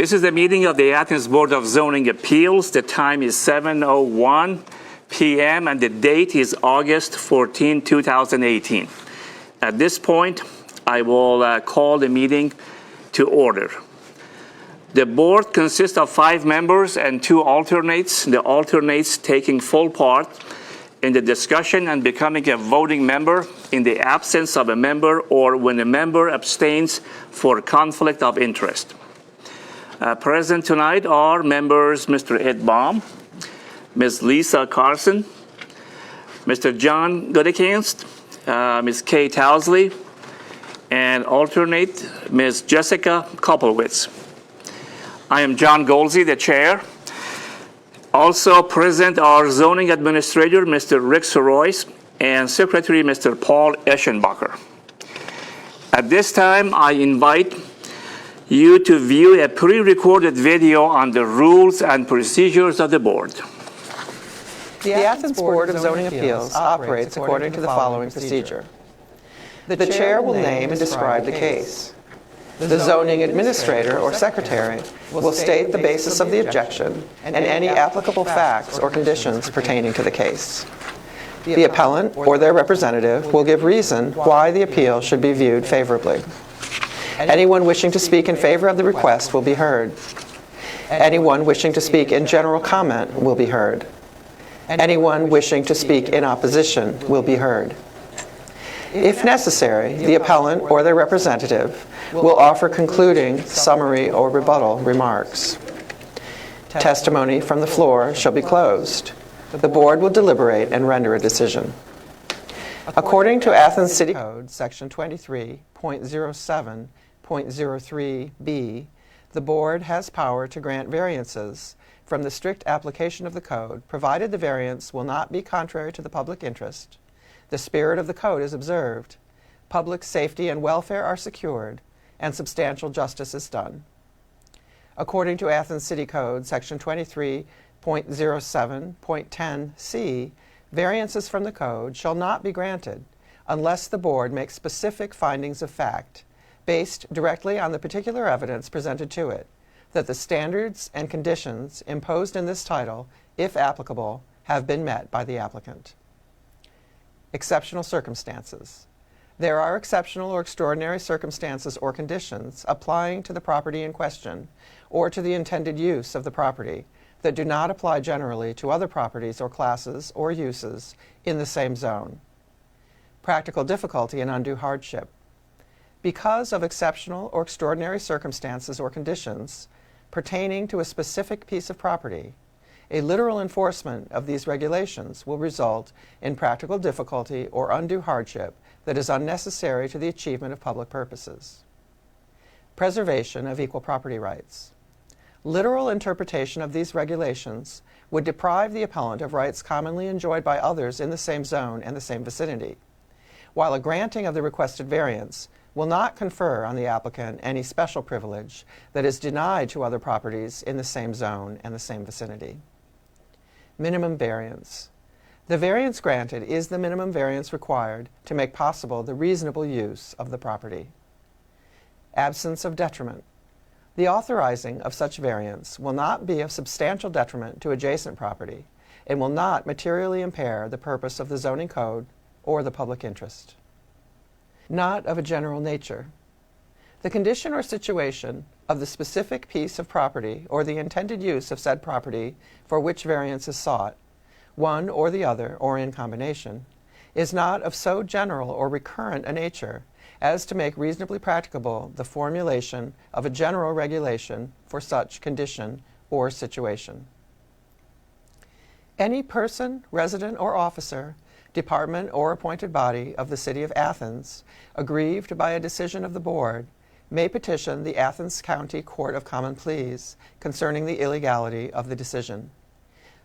This is the meeting of the Athens Board of Zoning Appeals. The time is 7:01 p.m. and the date is August 14, 2018. At this point, I will call the meeting to order. The board consists of 5 members and 2 alternates, the alternates taking full part in the discussion and becoming a voting member in the absence of a member or when a member abstains for conflict of interest. Present tonight are members Mr. Ed Baum, Ms. Lisa Carson, Mr. John Goodekins, Ms. Kay Towsley, and alternate Ms. Jessica Koplowitz. I am John Golsey, the chair. Also present are zoning administrator Mr. Rick Sorois and secretary Mr. Paul Eschenbacher. At this time, I invite you to view a pre-recorded video on the rules and procedures of the board. The Athens Board of Zoning Appeals operates according to the following procedure. The chair will name and describe the case. The zoning administrator or secretary will state the basis of the objection and any applicable facts or conditions pertaining to the case. The appellant or their representative will give reason why the appeal should be viewed favorably. Anyone wishing to speak in favor of the request will be heard. Anyone wishing to speak in general comment will be heard. Anyone wishing to speak in opposition will be heard. If necessary, the appellant or their representative will offer concluding, summary, or rebuttal remarks. Testimony from the floor shall be closed. The board will deliberate and render a decision. According to Athens City Code, Section 23.07.03b, the board has power to grant variances from the strict application of the code, provided the variance will not be contrary to the public interest, the spirit of the code is observed, public safety and welfare are secured, and substantial justice is done. According to Athens City Code, Section 23.07.10c, variances from the code shall not be granted unless the board makes specific findings of fact based directly on the particular evidence presented to it, that the standards and conditions imposed in this title, if applicable, have been met by the applicant. Exceptional circumstances. There are exceptional or extraordinary circumstances or conditions applying to the property in question or to the intended use of the property that do not apply generally to other properties or classes or uses in the same zone. Practical difficulty and undue hardship. Because of exceptional or extraordinary circumstances or conditions pertaining to a specific piece of property, a literal enforcement of these regulations will result in practical difficulty or undue hardship that is unnecessary to the achievement of public purposes. Preservation of equal property rights. Literal interpretation of these regulations would deprive the appellant of rights commonly enjoyed by others in the same zone and the same vicinity, while a granting of the requested variance will not confer on the applicant any special privilege that is denied to other properties in the same zone and the same vicinity. Minimum variance. The variance granted is the minimum variance required to make possible the reasonable use of the property. Absence of detriment. The authorizing of such variance will not be of substantial detriment to adjacent property and will not materially impair the purpose of the zoning code or the public interest. Not of a general nature. The condition or situation of the specific piece of property or the intended use of said property for which variance is sought, one or the other or in combination, is not of so general or recurrent a nature as to make reasonably practicable the formulation of a general regulation for such condition or situation. Any person, resident, or officer, department, or appointed body of the City of Athens, aggrieved by a decision of the board, may petition the Athens County Court of Common Pleas concerning the illegality of the decision.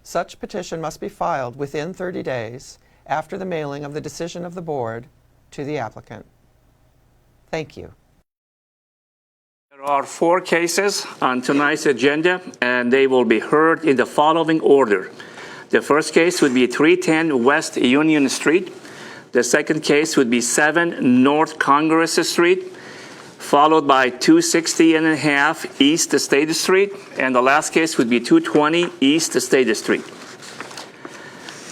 Such petition must be filed within 30 days after the mailing of the decision of the board to the applicant. Thank you. There are 4 cases on tonight's agenda, and they will be heard in the following order. The first case would be 310 West Union Street. The second case would be 7 North Congress Street. followed by 260.5 East State Street, and the last case would be 220 East State Street.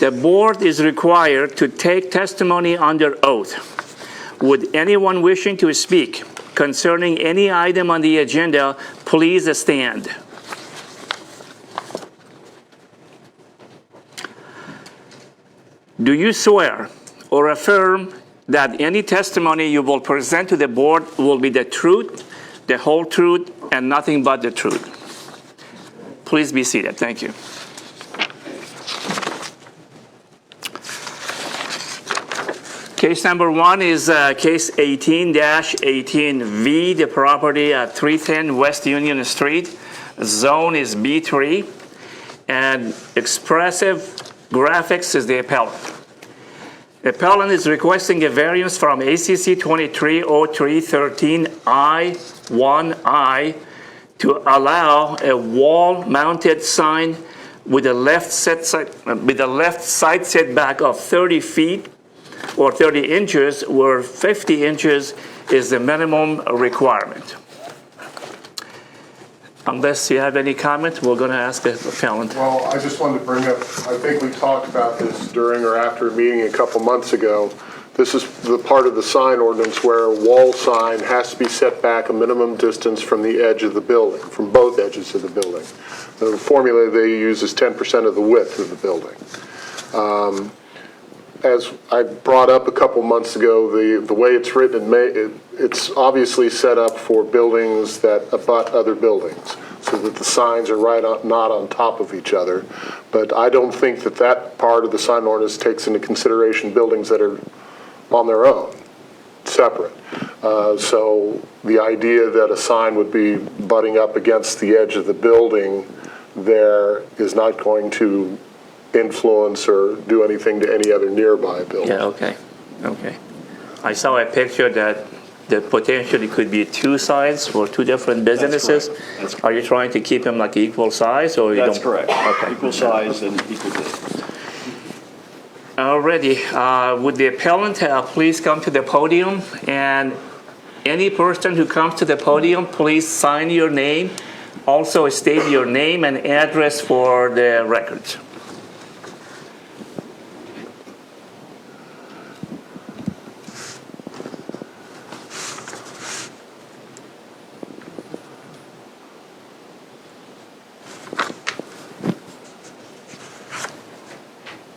The board is required to take testimony under oath. Would anyone wishing to speak concerning any item on the agenda please stand? Do you swear or affirm that any testimony you will present to the board will be the truth, the whole truth, and nothing but the truth? Please be seated. Thank you. Case number one is case 18-18V, the property at 310 West Union Street. Zone is B3, and Expressive Graphics is the appellant. The appellant is requesting a variance from ACC 230313I1I to allow a wall-mounted sign with a left side setback of 30 feet or 30 inches, where 50 inches is the minimum requirement. Unless you have any comment, we're going to ask the appellant. Well, I just wanted to bring up, I think we talked about this during or after a meeting a couple months ago. This is the part of the sign ordinance where a wall sign has to be set back a minimum distance from the edge of the building, from both edges of the building. The formula they use is 10% of the width of the building. As I brought up a couple months ago, the way it's written, it's obviously set up for buildings that abut other buildings, so that the signs are not on top of each other. But I don't think that part of the sign ordinance takes into consideration buildings that are on their own, separate. So the idea that a sign would be butting up against the edge of the building there is not going to influence or do anything to any other nearby building. Yeah, okay. I saw a picture that potentially could be two signs for two different businesses. That's correct. Are you trying to keep them like equal size, or you That's don't? correct. Okay. Equal size and equal distance. Alrighty, would the appellant please come to the podium, and any person who comes to the podium, please sign your name. Also state your name and address for the records.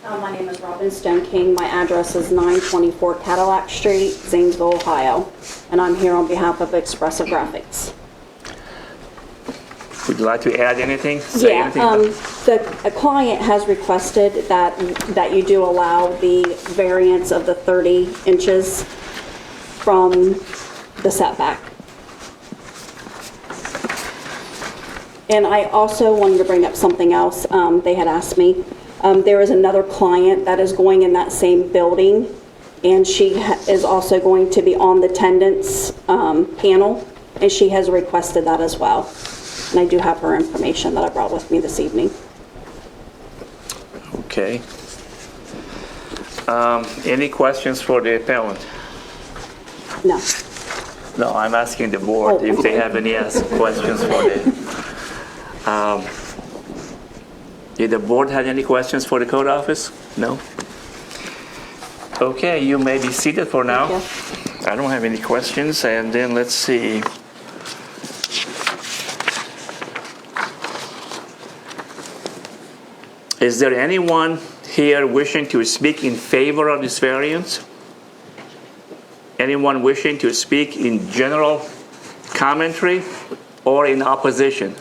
My name is Robin Stone King. My address is 924 Cadillac Street, Zanesville, Ohio, and I'm here on behalf of Expressive Graphics. Would you like to add anything? Say anything? A client has requested that you do allow the variance of the 30 inches from the setback. And I also wanted to bring up something else. They had asked me. There is another client that is going in that same building, and she is also going to be on the attendance panel, and she has requested that as well. And I do have her information that I brought with me this evening. Okay. Any questions for the appellant? No. No, I'm asking the board if they have any questions for the... did the board have any questions for the code office? No? Okay, you may be seated for now. Thank you. I don't have any questions, and then let's see. Is there anyone here wishing to speak in favor of this variance? Anyone wishing to speak in general commentary or in opposition?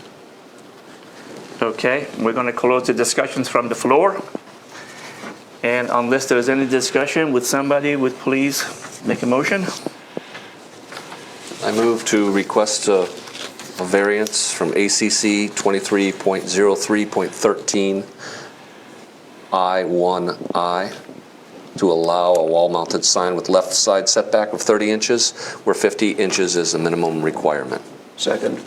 Okay, we're going to close the discussions from the floor. And unless there's any discussion, would somebody please make a motion? I move to request a variance from ACC 23.03.13 I1I to allow a wall-mounted sign with left side setback of 30 inches, where 50 inches is the minimum requirement. Second.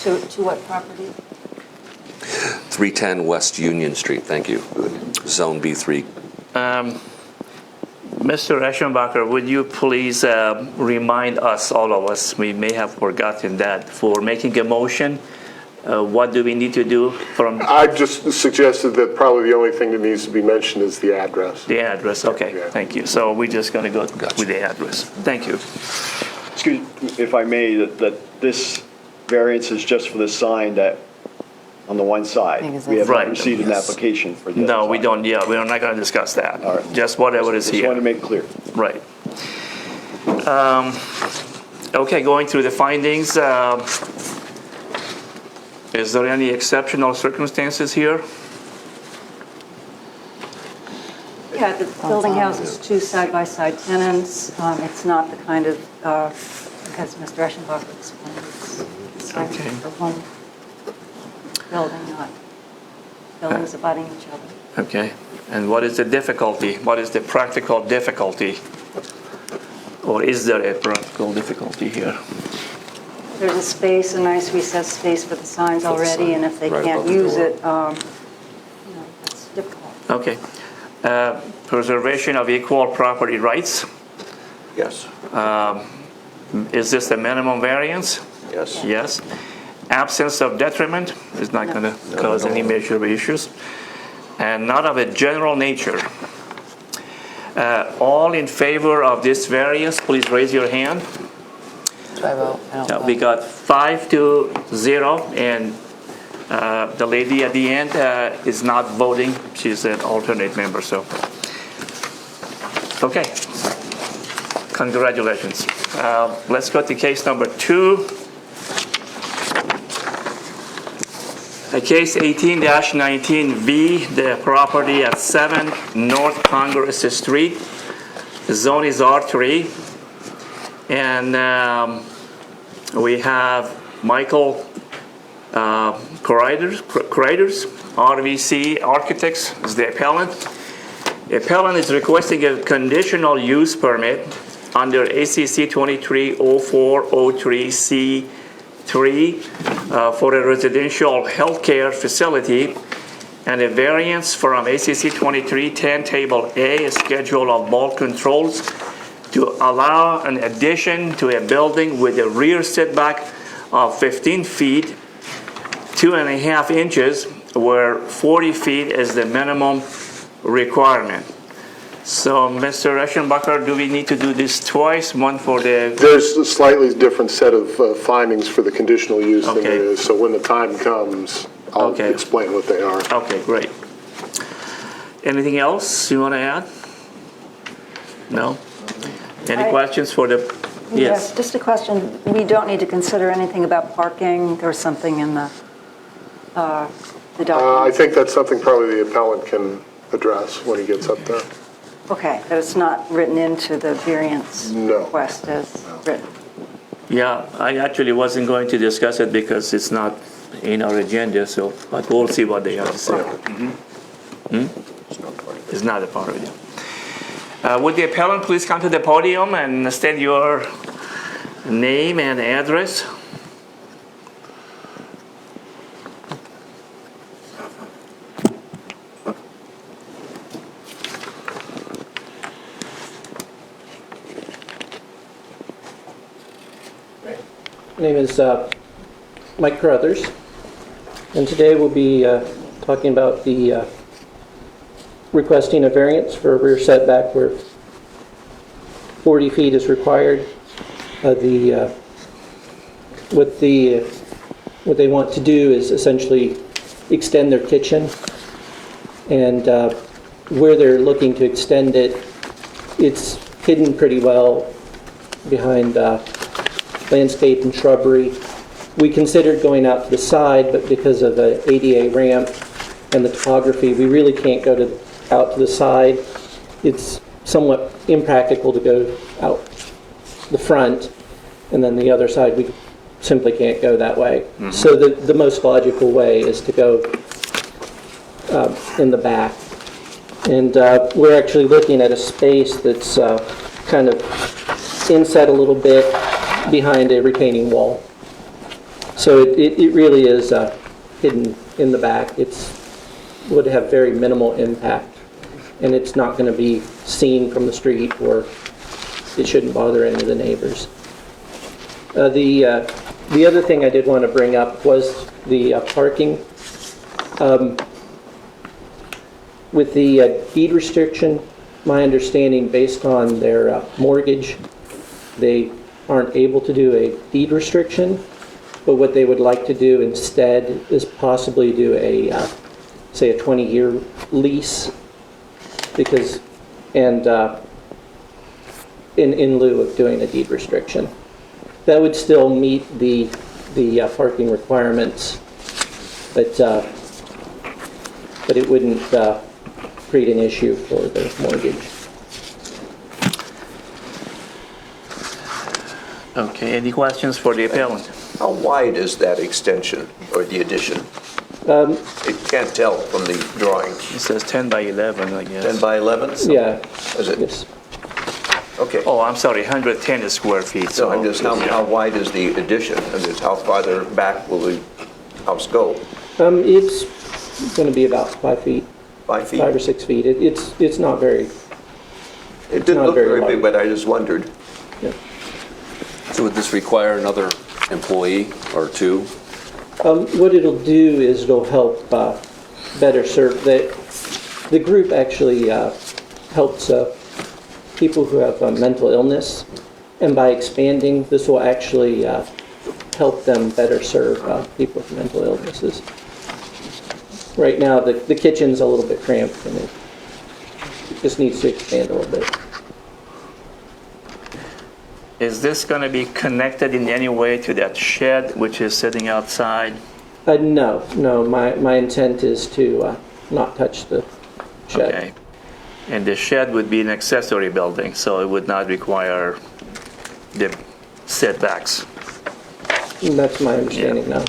To what property? 310 West Union Street, thank you. Zone B3. Mr. Eschenbacher, would you please remind us, all of us, we may have forgotten that, for making a motion, what do we need to do from I just suggested that probably the only thing that needs to be mentioned is the address. the address? Okay, Yeah. thank you. So we're just going to go with the address. Thank you. Excuse me, if I may, that this variance is just for the sign that, on the one side. Because We have Right. not received an application for the other No, we side. don't, yeah, we're not going to discuss that. All right. Just whatever is Just wanted to here. make it clear. Right. Okay, going through the findings, is there any exceptional circumstances here? Yeah, the building houses two side-by-side tenants. It's not the kind of, because Mr. Eschenbach explained, it's signs Okay. for one building, not buildings abutting each other. Okay, and what is the difficulty? What is the practical difficulty? Or is there a practical difficulty here? There's a space, a nice recessed space for the signs already, and if they Right can't above the use door. it, it's difficult. Okay. Preservation of equal property rights. Yes. Is this the minimum variance? Yes. Yes. Absence of detriment is not going to cause any major issues. And not of a general nature. All in favor of this variance, please raise your hand. Do I vote? I don't We got 5-0, and the lady at the end is not voting. She's an alternate member, so. Okay. Congratulations. Let's go to case number 2. Case 18-19V, the property at 7 North Congress Street. The zone is R3. And we have Michael Kreiders, RVC Architects, is the appellant. The appellant is requesting a conditional use permit under ACC 230403C3 for a residential healthcare facility, and a variance from ACC 2310 Table A, a schedule of bulk controls, to allow an addition to a building with a rear setback of 15 feet, 2.5 inches, where 40 feet is the minimum requirement. So, Mr. Eschenbacher, do we need to do this twice? One for the... There's a slightly different set of findings for the conditional use than Okay. there is, so when the time comes, I'll Okay. explain what they are. Okay, great. Anything else you want to add? No? Any questions for the... Yes, just a question. We don't need to consider anything about parking. There's something in the I document. think that's something probably the appellant can address when he gets up there. Okay, but it's not written into the variance No. request as written. Yeah, I actually wasn't going to discuss it because it's not in our agenda, so, but we'll see what they have to say. It's not a part of it. Would the appellant please come to the podium and state your name and address? My name is Mike Carruthers, and today we'll be talking about the requesting a variance for a rear setback where 40 feet is required. What they want to do is essentially extend their kitchen, and where they're looking to extend it, it's hidden pretty well behind landscape and shrubbery. We considered going out to the side, but because of the ADA ramp and the topography, we really can't go out to the side. It's somewhat impractical to go out the front, and then the other side we simply can't go that way. So the most logical way is to go in the back. And we're actually looking at a space that's kind of inset a little bit behind a retaining wall. So it really is hidden in the back. It would have very minimal impact and it's not going to be seen from the street, or it shouldn't bother any of the neighbors. The other thing I did want to bring up was the parking. With the deed restriction, my understanding based on their mortgage, they aren't able to do a deed restriction, but what they would like to do instead is possibly do a, say, a 20-year lease, because, and in lieu of doing a deed restriction. That would still meet the parking requirements, but it wouldn't create an issue for the mortgage. Okay, any questions for the appellant? How wide is that extension or the addition? It can't tell from the drawing. It says 10 by 11, I guess. 10 by 11? Yeah. Is it? Yes. Okay. Oh, I'm sorry, 110 square feet. So I'm just, how wide is the addition? And just how farther back will the house go? It's going to be about 5 feet, 5 feet? 5 or 6 feet. It's not very. It didn't not look very very big, large. but I just wondered. Yeah. So would this require another employee or two? What it'll do is it'll help better serve the group. Actually helps people who have mental illness, and by expanding, this will actually help them better serve people with mental illnesses. Right now, the kitchen's a little bit cramped, and it just needs to expand a little bit. Is this going to be connected in any way to that shed which is sitting outside? No. My intent is to not touch the shed. Okay. And the shed would be an accessory building, so it would not require the setbacks. That's my understanding now.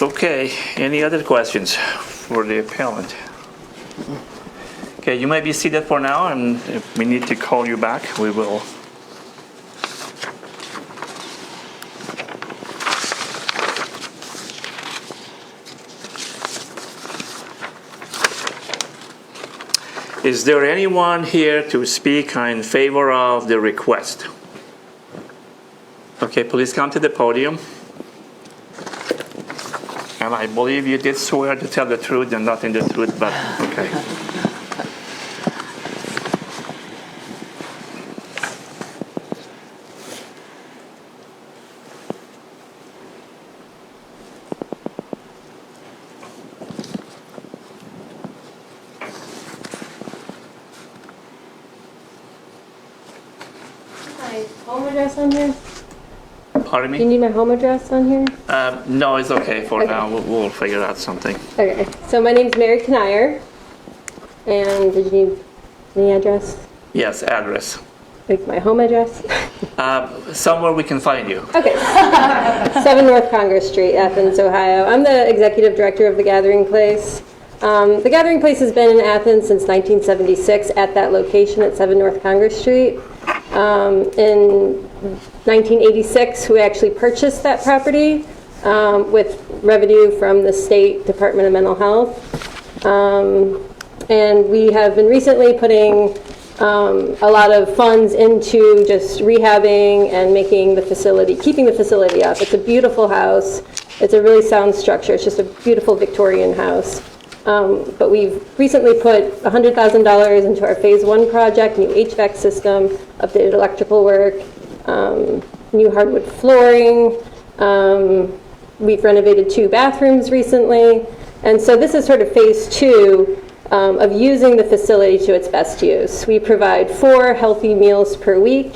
Okay, any other questions for the appellant? Okay, you may be seated for now, and if we need to call you back, we will. Is there anyone here to speak in favor of the request? Okay, please come to the podium. And I believe you did swear to tell the truth and nothing the truth, but okay. My home address on here? Pardon Do you me? need my home address on here? No, it's okay for Okay. now. We'll figure out something. Okay, so my name's Mary Kanier. And did you need any address? Yes, address. Like my home address? Somewhere we can find you. Okay. 7 North Congress Street, Athens, Ohio. I'm the executive director of The Gathering Place. The Gathering Place has been in Athens since 1976 at that location at 7 North Congress Street. In 1986, we actually purchased that property with revenue from the State Department of Mental Health. And we have been recently putting a lot of funds into just rehabbing and making the facility, keeping the facility up. It's a beautiful house. It's a really sound structure. It's just a beautiful Victorian house. But we've recently put $100,000 into our phase 1 project, new HVAC system, updated electrical work, new hardwood flooring. We've renovated 2 bathrooms recently. And so this is sort of phase 2 of using the facility to its best use. We provide 4 healthy meals per week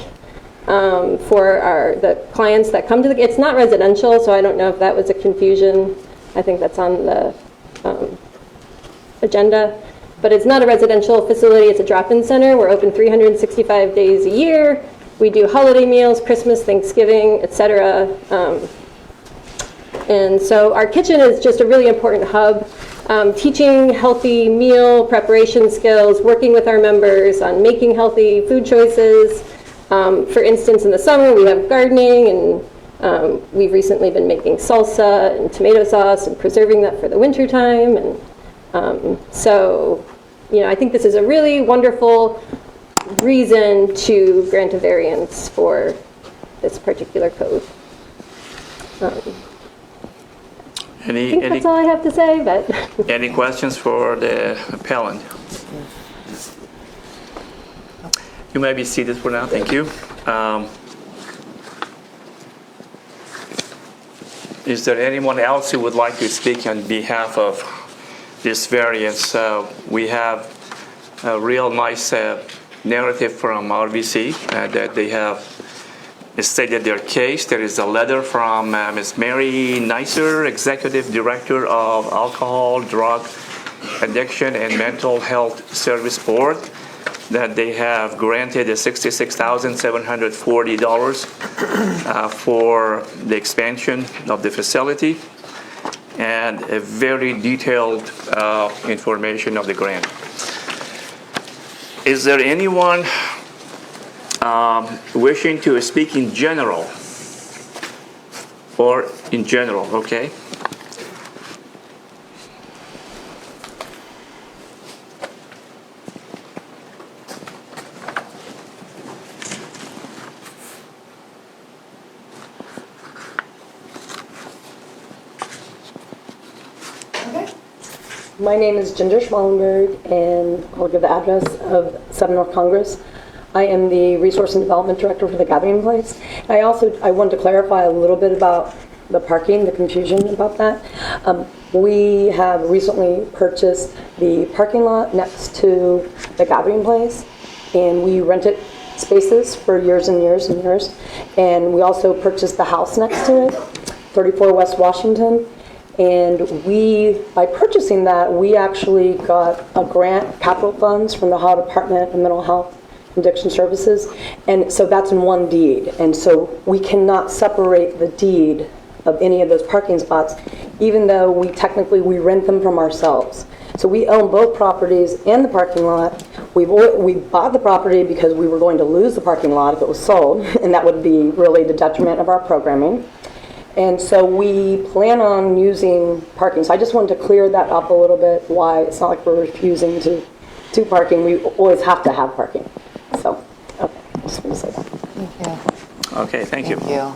for the clients that come to the, it's not residential, so I don't know if that was a confusion. I think that's on the agenda. But it's not a residential facility, it's a drop-in center. We're open 365 days a year. We do holiday meals, Christmas, Thanksgiving, etc. And so our kitchen is just a really important hub, teaching healthy meal preparation skills, working with our members on making healthy food choices. For instance, in the summer, we have gardening, and we've recently been making salsa and tomato sauce and preserving that for the winter time. And so I think this is a really wonderful reason to grant a variance for this particular code. I think that's all I have to say, but. Any questions for the appellant? You may be seated for now. Thank you. Is there anyone else who would like to speak on behalf of this variance? We have a real nice narrative from RVC that they have stated their case. There is a letter from Ms. Mary Neisser, Executive Director of Alcohol, Drug Addiction and Mental Health Service Board, that they have granted a $66,740 for the expansion of the facility, and a very detailed information of the grant. Is there anyone wishing to speak in general? Or in general, okay? My name is Ginger Schmallenberg, and I'll give the address of 7 North Congress. I am the Resource and Development Director for the Gathering Place. I wanted to clarify a little bit about the parking, the confusion about that. We have recently purchased the parking lot next to the Gathering Place, and we rented spaces for years and years and years. And we also purchased the house next to it, 34 West Washington. And by purchasing that, we actually got a grant, capital funds from the Ohio Department of Mental Health and Addiction Services. And so that's in one deed. And so we cannot separate the deed of any of those parking spots, even though we rent them from ourselves. So we own both properties and the parking lot. We bought the property because we were going to lose the parking lot if it was sold, and that would be really the detriment of our programming. And so we plan on using parking. So I just wanted to clear that up a little bit, why it's not like we're refusing to do parking. We always have to have parking. So, okay, I just want to say that. Thank you. Okay, thank you. Thank you.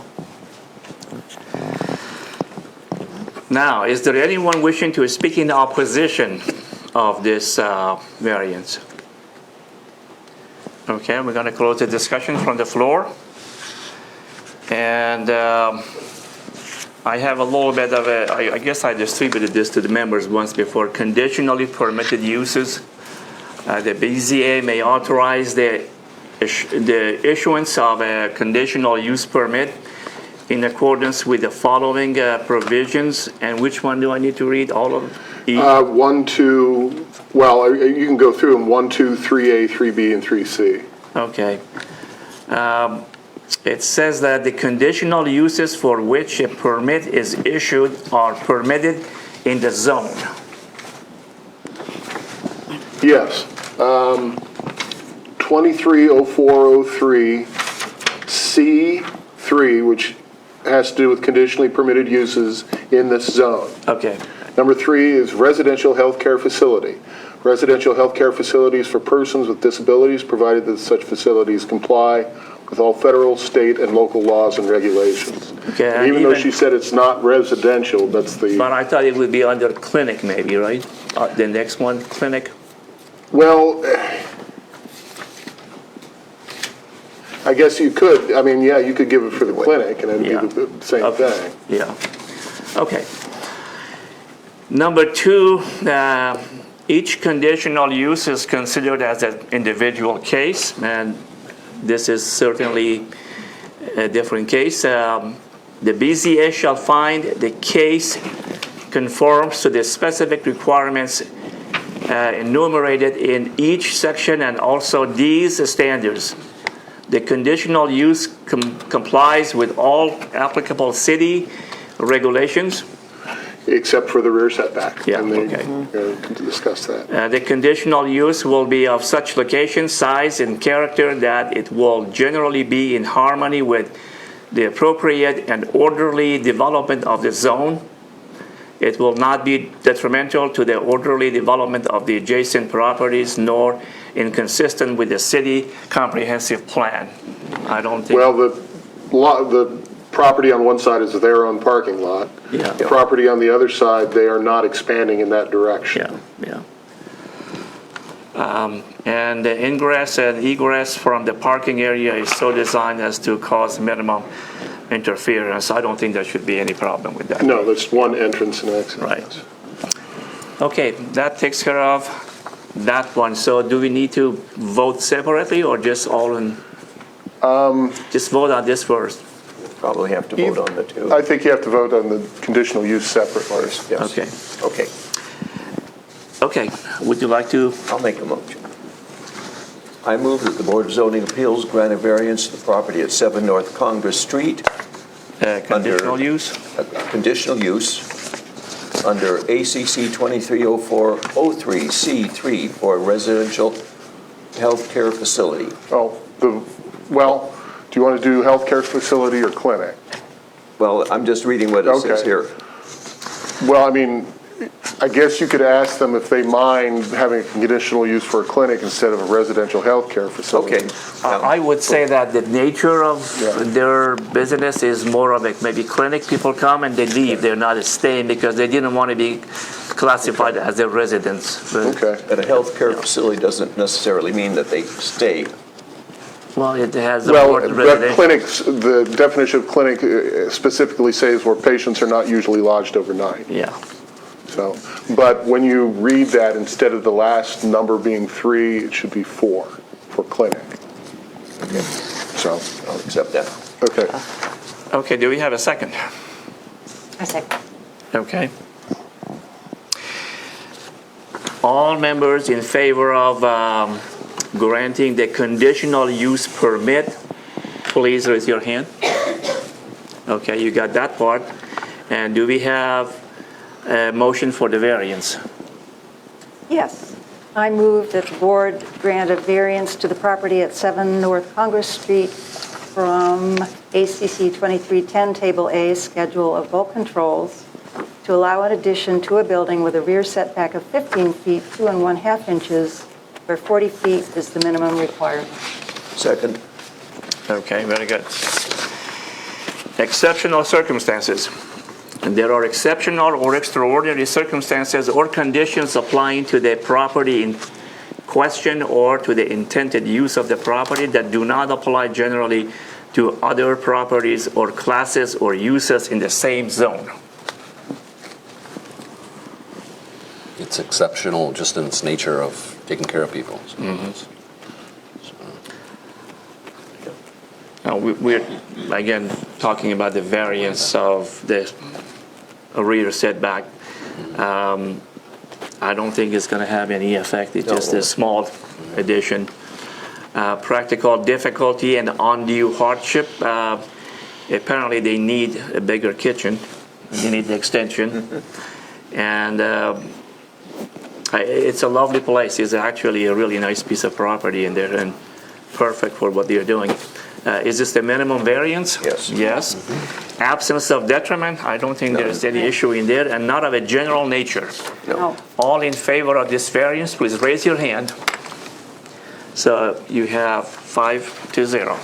Now, is there anyone wishing to speak in opposition of this variance? Okay, we're going to close the discussion from the floor. And I have a little bit of I guess I distributed this to the members once before. Conditionally permitted uses. The BZA may authorize the issuance of a conditional use permit in accordance with the following provisions. And which one do I need to read? All of each? 1, 2, well, you can go through them, 1, 2, 3A, 3B, and 3C. Okay. It says that the conditional uses for which a permit is issued are permitted in the zone. Yes. 230403 C3, which has to do with conditionally permitted uses in this zone. Okay. Number 3 is residential healthcare facility. Residential healthcare facilities for persons with disabilities, provided that such facilities comply with all federal, state, and local laws and regulations. Okay, and even though she said it's not residential, that's the... But I thought it would be under clinic maybe, right? The next one, clinic? Well, I guess you could. I mean, yeah, you could give it for the clinic, and it'd be the same thing. Yeah. Okay. Number 2, each conditional use is considered as an individual case, and this is certainly a different case. The BZA shall find the case conforms to the specific requirements enumerated in each section, and also these standards. The conditional use complies with all applicable city regulations. Except for the rear setback. Yeah, and they, okay. Can discuss that. The conditional use will be of such location, size, and character that it will generally be in harmony with the appropriate and orderly development of the zone, It will not be detrimental to the orderly development of the adjacent properties nor inconsistent with the city comprehensive plan. I don't think. Well, the property on one side is their own parking lot. Yeah. The property on the other side, they are not expanding in that direction. Yeah. And the ingress and egress from the parking area is so designed as to cause minimum interference. I don't think there should be any problem with that. No, that's one entrance and exit. Right. Okay, that takes care of that one. So do we need to vote separately or just all in? Just vote on this first. Probably have to vote on the two. I think you have to vote on the conditional use separate first. Yes. Okay. Okay, Okay, would you like to? I'll make a motion. I move that the Board of Zoning Appeals grant a variance to the property at 7 North Congress Street. Conditional use? Conditional use under ACC 230403C3 for a residential healthcare facility. Oh, well, do you want to do healthcare facility or clinic? Well, I'm just reading what it says Okay. here. Well, I mean, I guess you could ask them if they mind having a conditional use for a clinic instead of a residential healthcare facility. Okay. I would say that the nature of Yeah. their business is more of a maybe clinic. People come and they leave. They're not staying because they didn't want to be classified as a residence. Okay. But a healthcare facility doesn't necessarily mean that they stay. Well, it has the Well, word but residential. clinics, the definition of clinic specifically says where patients are not usually lodged overnight. Yeah. So, but when you read that, instead of the last number being 3, it should be 4 for clinic. Okay. So, I'll accept that. okay. Okay, do we have a second? I say, Okay. All members in favor of granting the conditional use permit, please raise your hand. Okay, you got that part. And do we have a motion for the variance? yes. I move that the board grant a variance to the property at 7 North Congress Street from ACC 2310 Table A, Schedule of Bulk Controls, to allow an addition to a building with a rear setback of 15 feet, 2 1/2 inches, where 40 feet is the minimum requirement. Second. Okay, very good. Exceptional circumstances. And there are exceptional or extraordinary circumstances or conditions applying to the property in question or to the intended use of the property that do not apply generally to other properties or classes or uses in the same zone. It's exceptional just in its nature of taking care of people. Now, we're, again, talking about the variance of the rear setback. I don't think it's going to have any effect. It's just a small addition. Practical difficulty and undue hardship. Apparently, they need a bigger kitchen. They need the extension. And it's a lovely place. It's actually a really nice piece of property in there and perfect for what they're doing. Is this the minimum variance? Yes. Yes. Absence of detriment, I don't think there's any issue in there, and not of a general nature. No. All in favor of this variance, please raise your hand. So you have 5-0.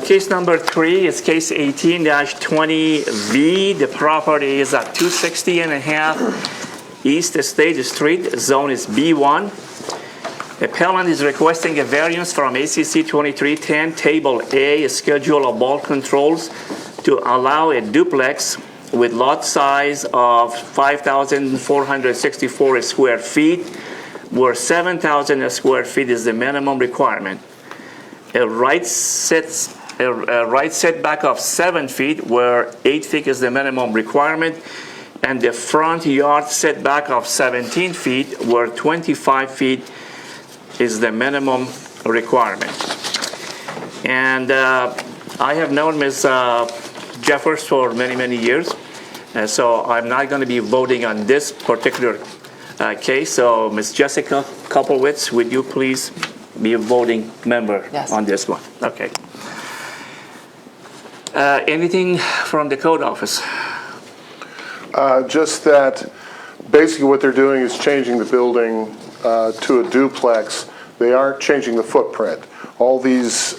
Case number 3 is case 18-20V. The property is at 260.5 East State Street. Zone is B1. Appellant is requesting a variance from ACC 2310 Table A, Schedule of Bulk Controls, to allow a duplex with lot size of 5,464 square feet, where 7,000 square feet is the minimum requirement. A right setback of 7 feet, where 8 feet is the minimum requirement, and the front yard setback of 17 feet, where 25 feet is the minimum requirement. And I have known Ms. Jeffers for many, many years, so I'm not going to be voting on this particular case. So Ms. Jessica Koplowitz, would you please be a voting member Yes. on this one? Okay. Anything from the code office? Just that basically what they're doing is changing the building to a duplex. They aren't changing the footprint. All these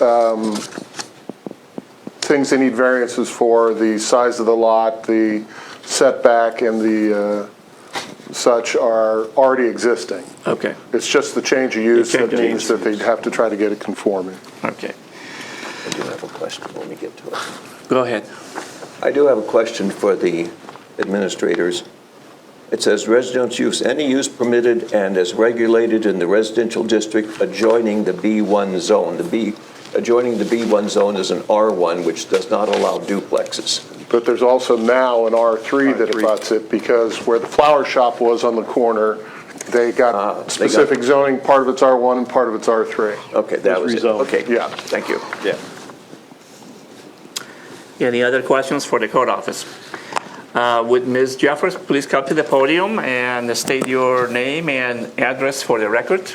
things they need variances for, the size of the lot, the setback, and the such are already existing. Okay. It's just the change of use The change that of means use. that they'd have to try to get it conforming. Okay. I do have a question when we get to it. Go ahead. I do have a question for the administrators. It says residential use, any use permitted and as regulated in the residential district adjoining the B1 zone. Adjoining the B1 zone is an R1, which does not allow duplexes. But there's also now an R3 that abuts it, because where the flower shop was on the corner, they got specific zoning, part of it's R1 and part of it's R3. Okay, that was it. rezoned. Okay, Yeah. thank you. Yeah. Any other questions for the code office? Would Ms. Jeffers please come to the podium and state your name and address for the record?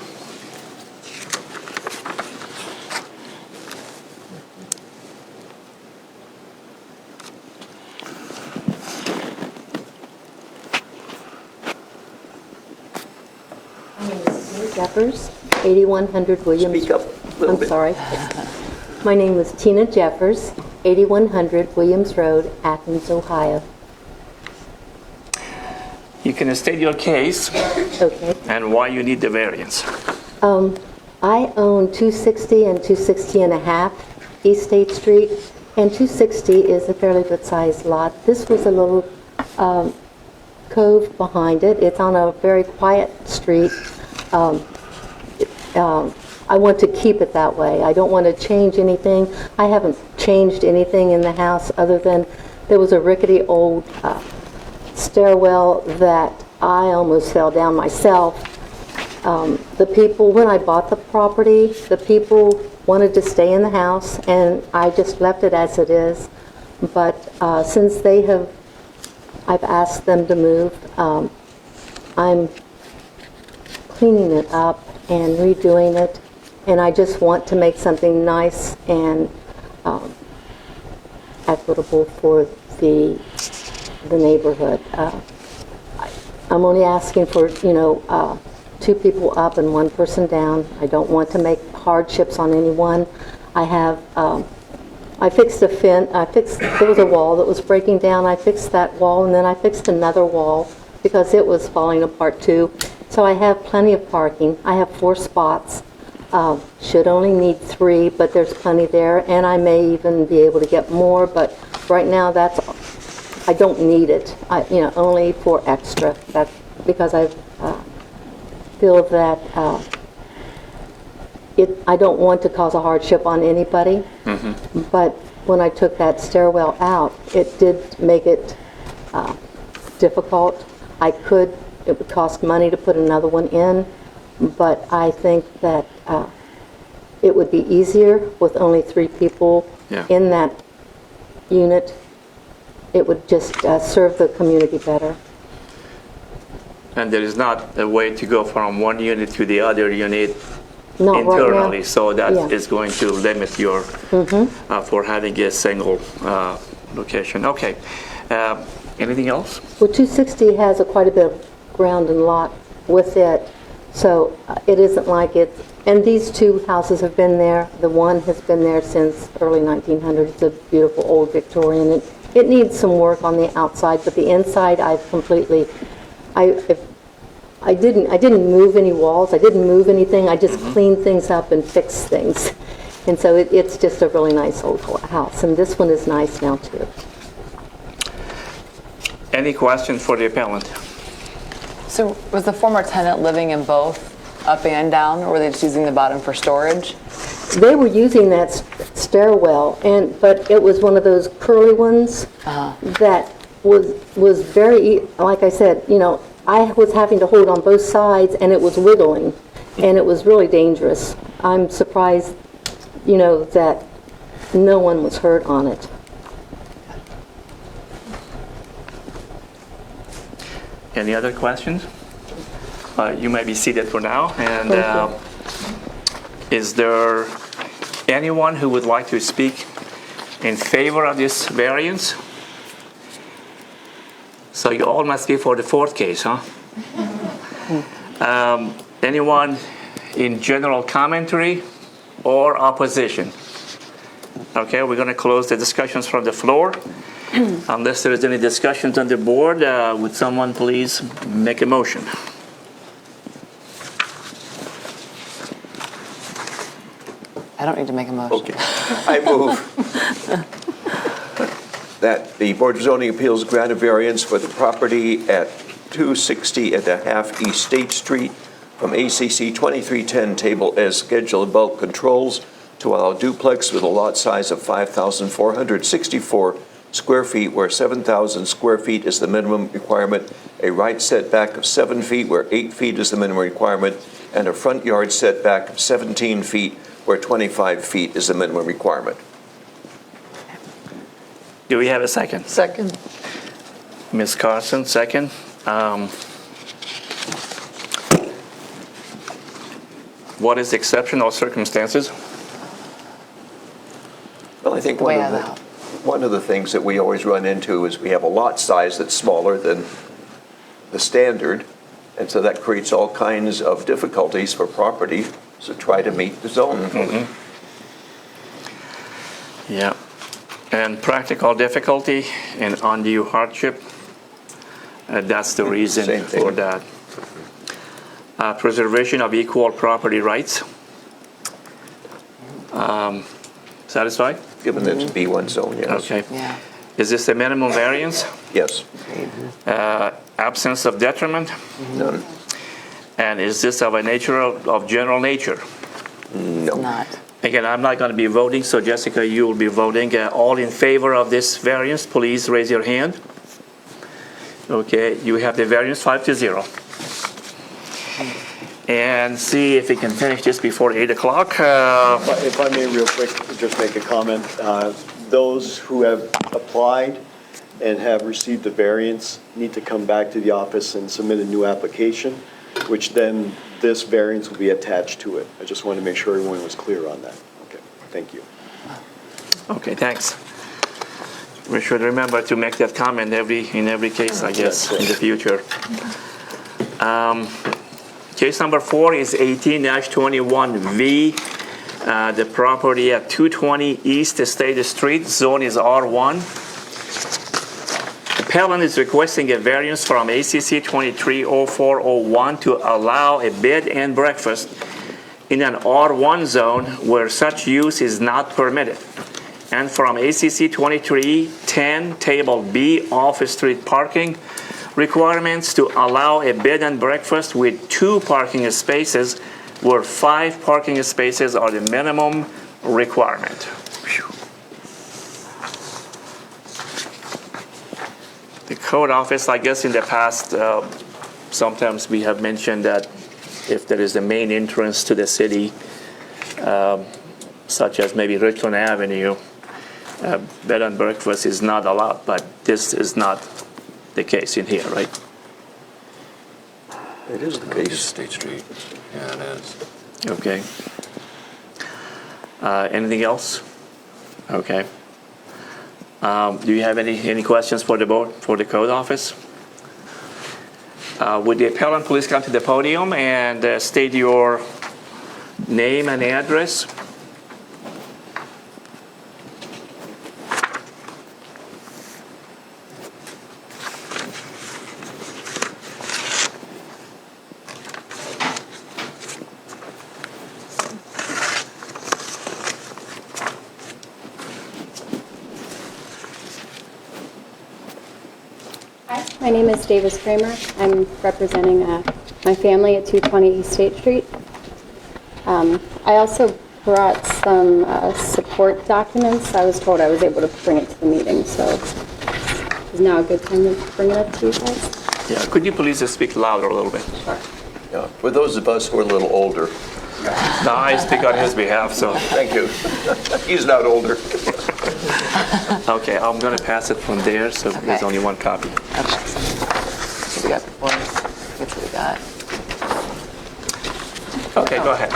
My name is Tina Jeffers, 8100 Williams. Speak up a little I'm bit. sorry. My name is Tina Jeffers, 8100 Williams Road, Athens, Ohio. You can state your case Okay. and why you need the variance. I own 260 and 260 and a half East State Street, and 260 is a fairly good-sized lot. This was a little cove behind it. It's on a very quiet street. I want to keep it that way. I don't want to change anything. I haven't changed anything in the house other than there was a rickety old stairwell that I almost fell down myself. The people, when I bought the property, the people wanted to stay in the house, and I just left it as it is. But since I've asked them to move, I'm cleaning it up and redoing it, and I just want to make something nice and equitable for the neighborhood. I'm only asking for, 2 people up and 1 person down. I don't want to make hardships on anyone. I fixed a fence. There was a wall that was breaking down. I fixed that wall, and then I fixed another wall because it was falling apart too. So I have plenty of parking. I have 4 spots. Should only need 3, but there's plenty there, and I may even be able to get more. But right now, I don't need it. Only for extra. That's because I feel that I don't want to cause a hardship on anybody. Mm-hmm. But when I took that stairwell out, it did make it difficult. It would cost money to put another one in, but I think that it would be easier with only 3 people in that unit. It would just serve the community better. And there is not a way to go from one unit to the other unit Not internally, right now. so that Yeah. is going to limit your for having a single location. Okay. Anything else? Well, 260 has quite a bit of ground and lot with it, so it isn't like it. And these 2 houses have been there. The one has been there since early 1900s. It's a beautiful old Victorian. It needs some work on the outside, but the inside I've completely. I didn't move any walls. I didn't move anything. I just cleaned things up and fixed things. And so it's just a really nice old house. And this one is nice now, too. Any questions for the appellant? So was the former tenant living in both, up and down, or were they just using the bottom for storage? They were using that stairwell, but it was one of those curly ones that was very, like I said, I was having to hold on both sides, and it was wiggling, and it was really dangerous. I'm surprised, that no one was hurt on it. Any other questions? You may be seated for now. And is there anyone who would like to speak in favor of this variance? So you all must be for the fourth case, huh? Anyone in general commentary or opposition? Okay, we're going to close the discussions from the floor. Unless there is any discussions on the board, would someone please make a motion? I don't need to make a motion. Okay. I move that the Board of Zoning Appeals grant a variance for the property at 260 and a half East State Street from ACC 2310 Table as Scheduled Bulk Controls to allow duplex with a lot size of 5,464 square feet where 7,000 square feet is the minimum requirement, a right setback of 7 feet where 8 feet is the minimum requirement, and a front yard setback of 17 feet where 25 feet is the minimum requirement. Do we have a second? Second. Ms. Carson, second. What is exceptional circumstances? Well, I think Way out of the one of the things that we always run into is we have a lot size that's smaller than the standard, and so that creates all kinds of difficulties for property to try to meet the zone. Mm-hmm. Yeah. And practical difficulty and undue hardship, that's the reason Same thing. for that. Preservation of equal property rights. Satisfied? Given that it's B1 zone, yes. Okay. Yeah. Is this the minimum variance? Yes. Absence of detriment? None. And is this of a nature of general nature? No. Not. Again, I'm not going to be voting, so Jessica, you will be voting. All in favor of this variance, please raise your hand. Okay, you have the variance 5-0. And see if we can finish this before 8 o'clock. If I may real quick, just make a comment. Those who have applied and have received the variance need to come back to the office and submit a new application, which then this variance will be attached to it. I just wanted to make sure everyone was clear on that. Okay, thank you. Okay, thanks. We should remember to make that comment in every case, I guess, in the future. Case number 4 is 18-21V. The property at 220 East Estate Street, zone is R1. Appellant is requesting a variance from ACC 230401 to allow a bed and breakfast in an R1 zone where such use is not permitted, and from ACC 2310 Table B off-street parking requirements to allow a bed and breakfast with 2 parking spaces where 5 parking spaces are the minimum requirement. The code office, I guess in the past, sometimes we have mentioned that if there is a main entrance to the city, such as maybe Richland Avenue, bed and breakfast is not allowed, but this is not the case in here, right? It is the case. State Street. Yeah, it is. Okay. Anything else? Okay. Do you have any questions for the board, for the code office? Would the appellant please come to the podium and state your name and address? My name is Davis Kramer. I'm representing my family at 220 East State Street. I also brought some support documents. I was told I was able to bring it to the meeting, so is now a good time to bring it up to you guys? Yeah, could you please speak louder a little bit? Sure. Yeah. For those of us who are a little older. No, I speak on his behalf, so. Thank you. He's not older. Okay, I'm going to pass it from there, so there's only one copy. Okay. So we got one. That's what we got. Okay, go ahead.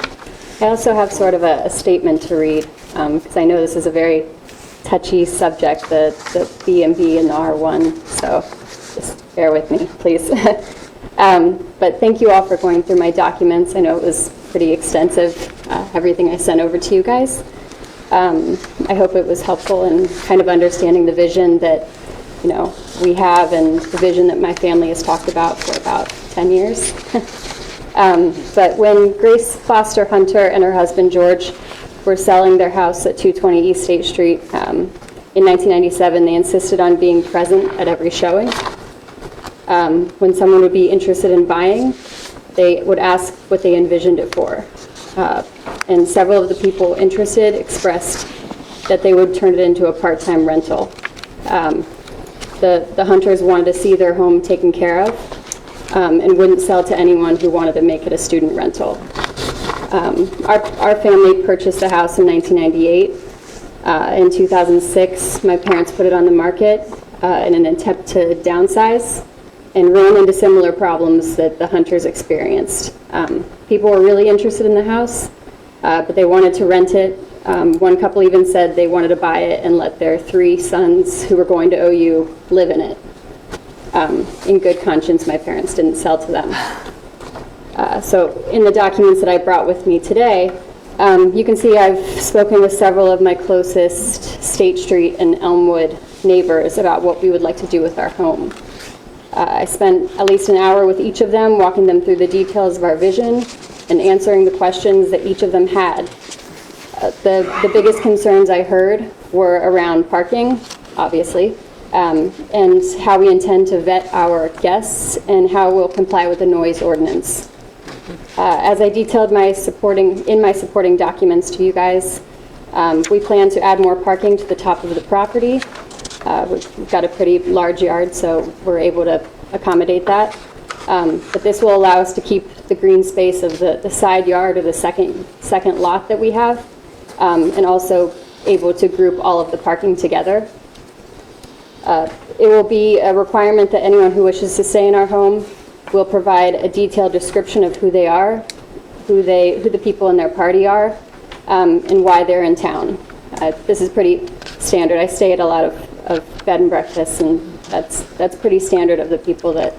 I also have sort of a statement to read, because I know this is a very touchy subject, the B&B and the R1, so just bear with me, please. But thank you all for going through my documents. I know it was pretty extensive, everything I sent over to you guys. I hope it was helpful in kind of understanding the vision that, you know, we have and the vision that my family has talked about for about 10 years. But when Grace Foster Hunter and her husband George were selling their house at 220 East State Street in 1997, they insisted on being present at every showing. When someone would be interested in buying, they would ask what they envisioned it for. And several of the people interested expressed that they would turn it into a part-time rental. The Hunters wanted to see their home taken care of and wouldn't sell to anyone who wanted to make it a student rental. Our family purchased a house in 1998. In 2006, my parents put it on the market in an attempt to downsize and ran into similar problems that the Hunters experienced. People were really interested in the house, but they wanted to rent it. One couple even said they wanted to buy it and let their 3 sons who were going to OU live in it. In good conscience, my parents didn't sell to them. So in the documents that I brought with me today, you can see I've spoken with several of my closest State Street and Elmwood neighbors about what we would like to do with our home. I spent at least an hour with each of them, walking them through the details of our vision and answering the questions that each of them had. The biggest concerns I heard were around parking, obviously, and how we intend to vet our guests and how we'll comply with the noise ordinance. As I detailed in my supporting documents to you guys, we plan to add more parking to the top of the property. We've got a pretty large yard, so we're able to accommodate that. But this will allow us to keep the green space of the side yard or the second lot that we have, and also able to group all of the parking together. It will be a requirement that anyone who wishes to stay in our home will provide a detailed description of who they are, who the people in their party are, and why they're in town. This is pretty standard. I stay at a lot of bed and breakfasts, and that's pretty standard of the people that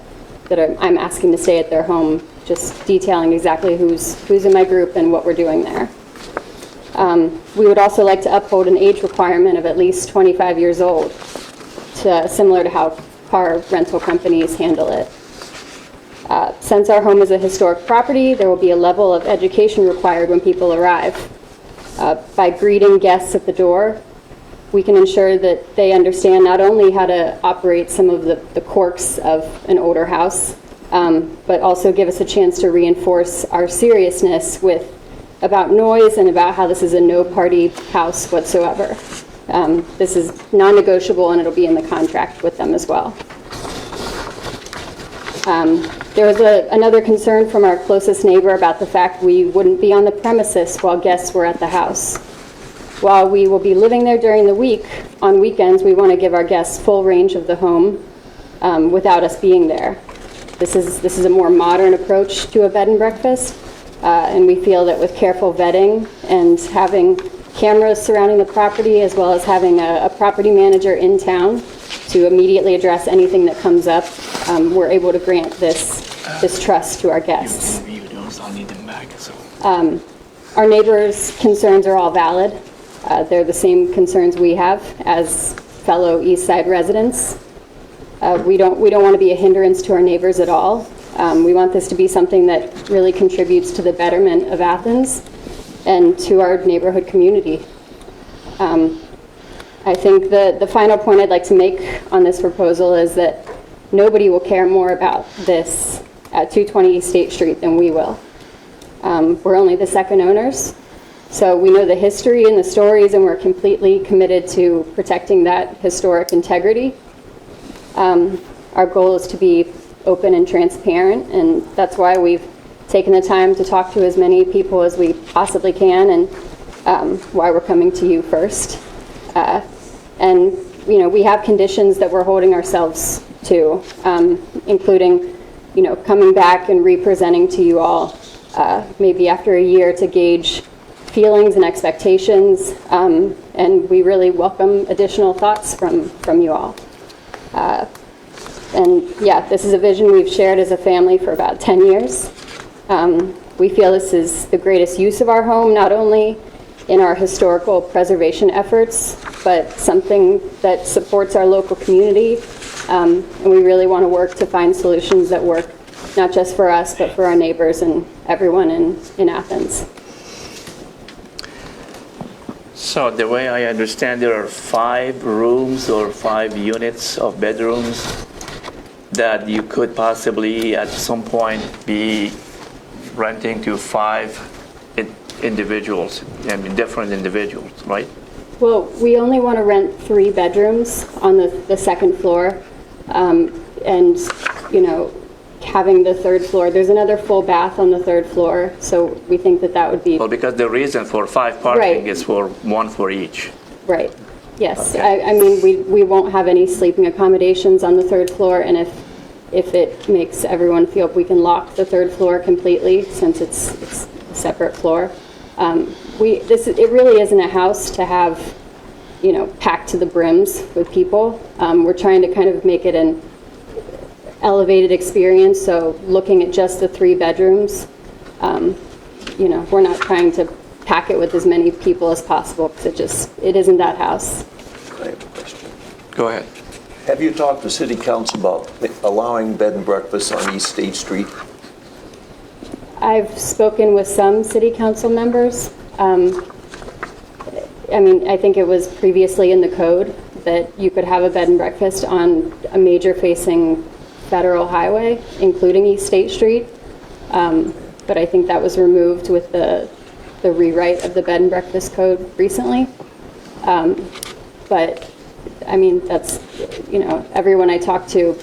I'm asking to stay at their home, just detailing exactly who's in my group and what we're doing there. We would also like to uphold an age requirement of at least 25 years old, similar to how car rental companies handle it. Since our home is a historic property, there will be a level of education required when people arrive. By greeting guests at the door, we can ensure that they understand not only how to operate some of the quirks of an older house, but also give us a chance to reinforce our seriousness about noise and about how this is a no-party house whatsoever. This is non-negotiable, and it'll be in the contract with them as well. There was another concern from our closest neighbor about the fact we wouldn't be on the premises while guests were at the house. While we will be living there during the week, on weekends we want to give our guests full range of the home without us being there. This is a more modern approach to a bed and breakfast, and we feel that with careful vetting and having cameras surrounding the property, as well as having a property manager in town to immediately address anything that comes up, we're able to grant this trust to our guests. Our neighbors' concerns are all valid. They're the same concerns we have as fellow East Side residents. We don't want to be a hindrance to our neighbors at all. We want this to be something that really contributes to the betterment of Athens and to our neighborhood community. I think the final point I'd like to make on this proposal is that nobody will care more about this at 220 East State Street than we will. We're only the second owners, so we know the history and the stories, and we're completely committed to protecting that historic integrity. Our goal is to be open and transparent, and that's why we've taken the time to talk to as many people as we possibly can, and why we're coming to you first. And we have conditions that we're holding ourselves to, including coming back and representing to you all maybe after a year to gauge feelings and expectations, and we really welcome additional thoughts from you all. And yeah, this is a vision we've shared as a family for about 10 years. We feel this is the greatest use of our home, not only in our historical preservation efforts, but something that supports our local community. And we really want to work to find solutions that work not just for us, but for our neighbors and everyone in Athens. So the way I understand, there are 5 rooms or 5 units of bedrooms that you could possibly at some point be renting to 5 individuals, I mean different individuals, right? Well, we only want to rent 3 bedrooms on the second floor. And, you know, having the third floor, there's another full bath on the third floor, so we think that that would be... Well, because the reason for 5 parking Right. is for 1 for each. Right, yes. Okay. I mean, we won't have any sleeping accommodations on the third floor, and if it makes everyone feel we can lock the third floor completely, since it's a separate floor. It really isn't a house to have, you know, packed to the brims with people. We're trying to kind of make it an elevated experience, so looking at just the 3 bedrooms, you know, we're not trying to pack it with as many people as possible, because it isn't that house. I have a question. Go ahead. Have you talked to City Council about allowing bed and breakfast on East State Street? I've spoken with some city council members. I mean, I think it was previously in the code that you could have a bed and breakfast on a major facing federal highway, including East State Street. But I think that was removed with the rewrite of the bed and breakfast code recently. But I mean, that's, you know, everyone I talk to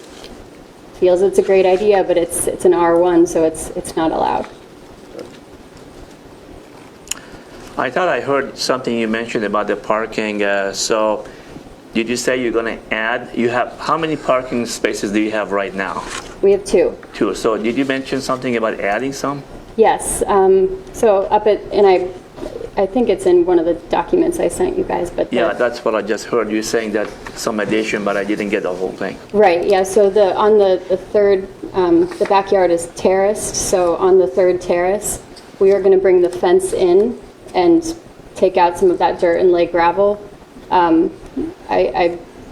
feels it's a great idea, but it's an R1, so it's not allowed. I thought I heard something you mentioned about the parking. So did you say you're going to add, how many parking spaces do you have right now? We have 2. 2. So did you mention something about adding some? Yes. So and I think it's in one of the documents I sent you guys, but Yeah, that's what I just heard you saying, that some addition, but I didn't get the whole thing. right. Yeah. So on the third, the backyard is terraced. So on the third terrace, we are going to bring the fence in and take out some of that dirt and lay gravel.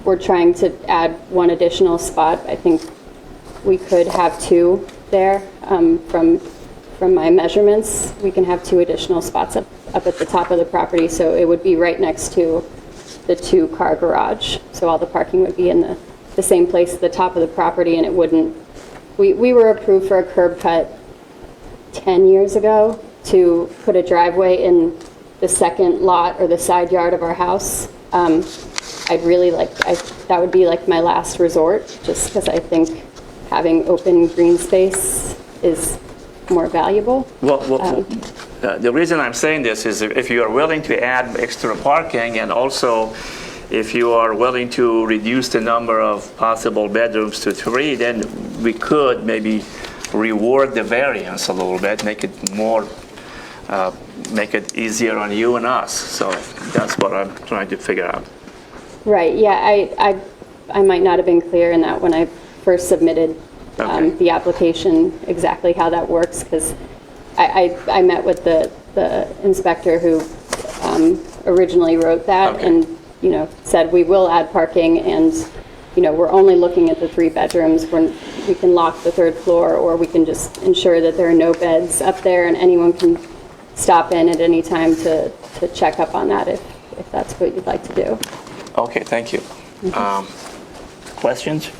We're trying to add 1 additional spot. I think we could have 2 there. From my measurements, we can have 2 additional spots up at the top of the property, so it would be right next to the 2-car garage. So all the parking would be in the same place at the top of the property, and it wouldn't... We were approved for a curb cut 10 years ago to put a driveway in the second lot or the side yard of our house. I'd really that would be like my last resort, just because I think having open green space is more valuable. Well, the reason I'm saying this is if you are willing to add extra parking, and also if you are willing to reduce the number of possible bedrooms to 3, then we could maybe reward the variance a little bit, make it more, make it easier on you and us. So that's what I'm trying to figure out. Right. Yeah. I might not have been clear in that when I first submitted the application, exactly how that works, because I met with the inspector who originally wrote that, and, you know, said we will add parking, and, you know, we're only looking at the 3 bedrooms. We can lock the third floor, or we can just ensure that there are no beds up there, and anyone can stop in at any time to check up on that if that's what you'd like to do. Okay, thank you. Questions?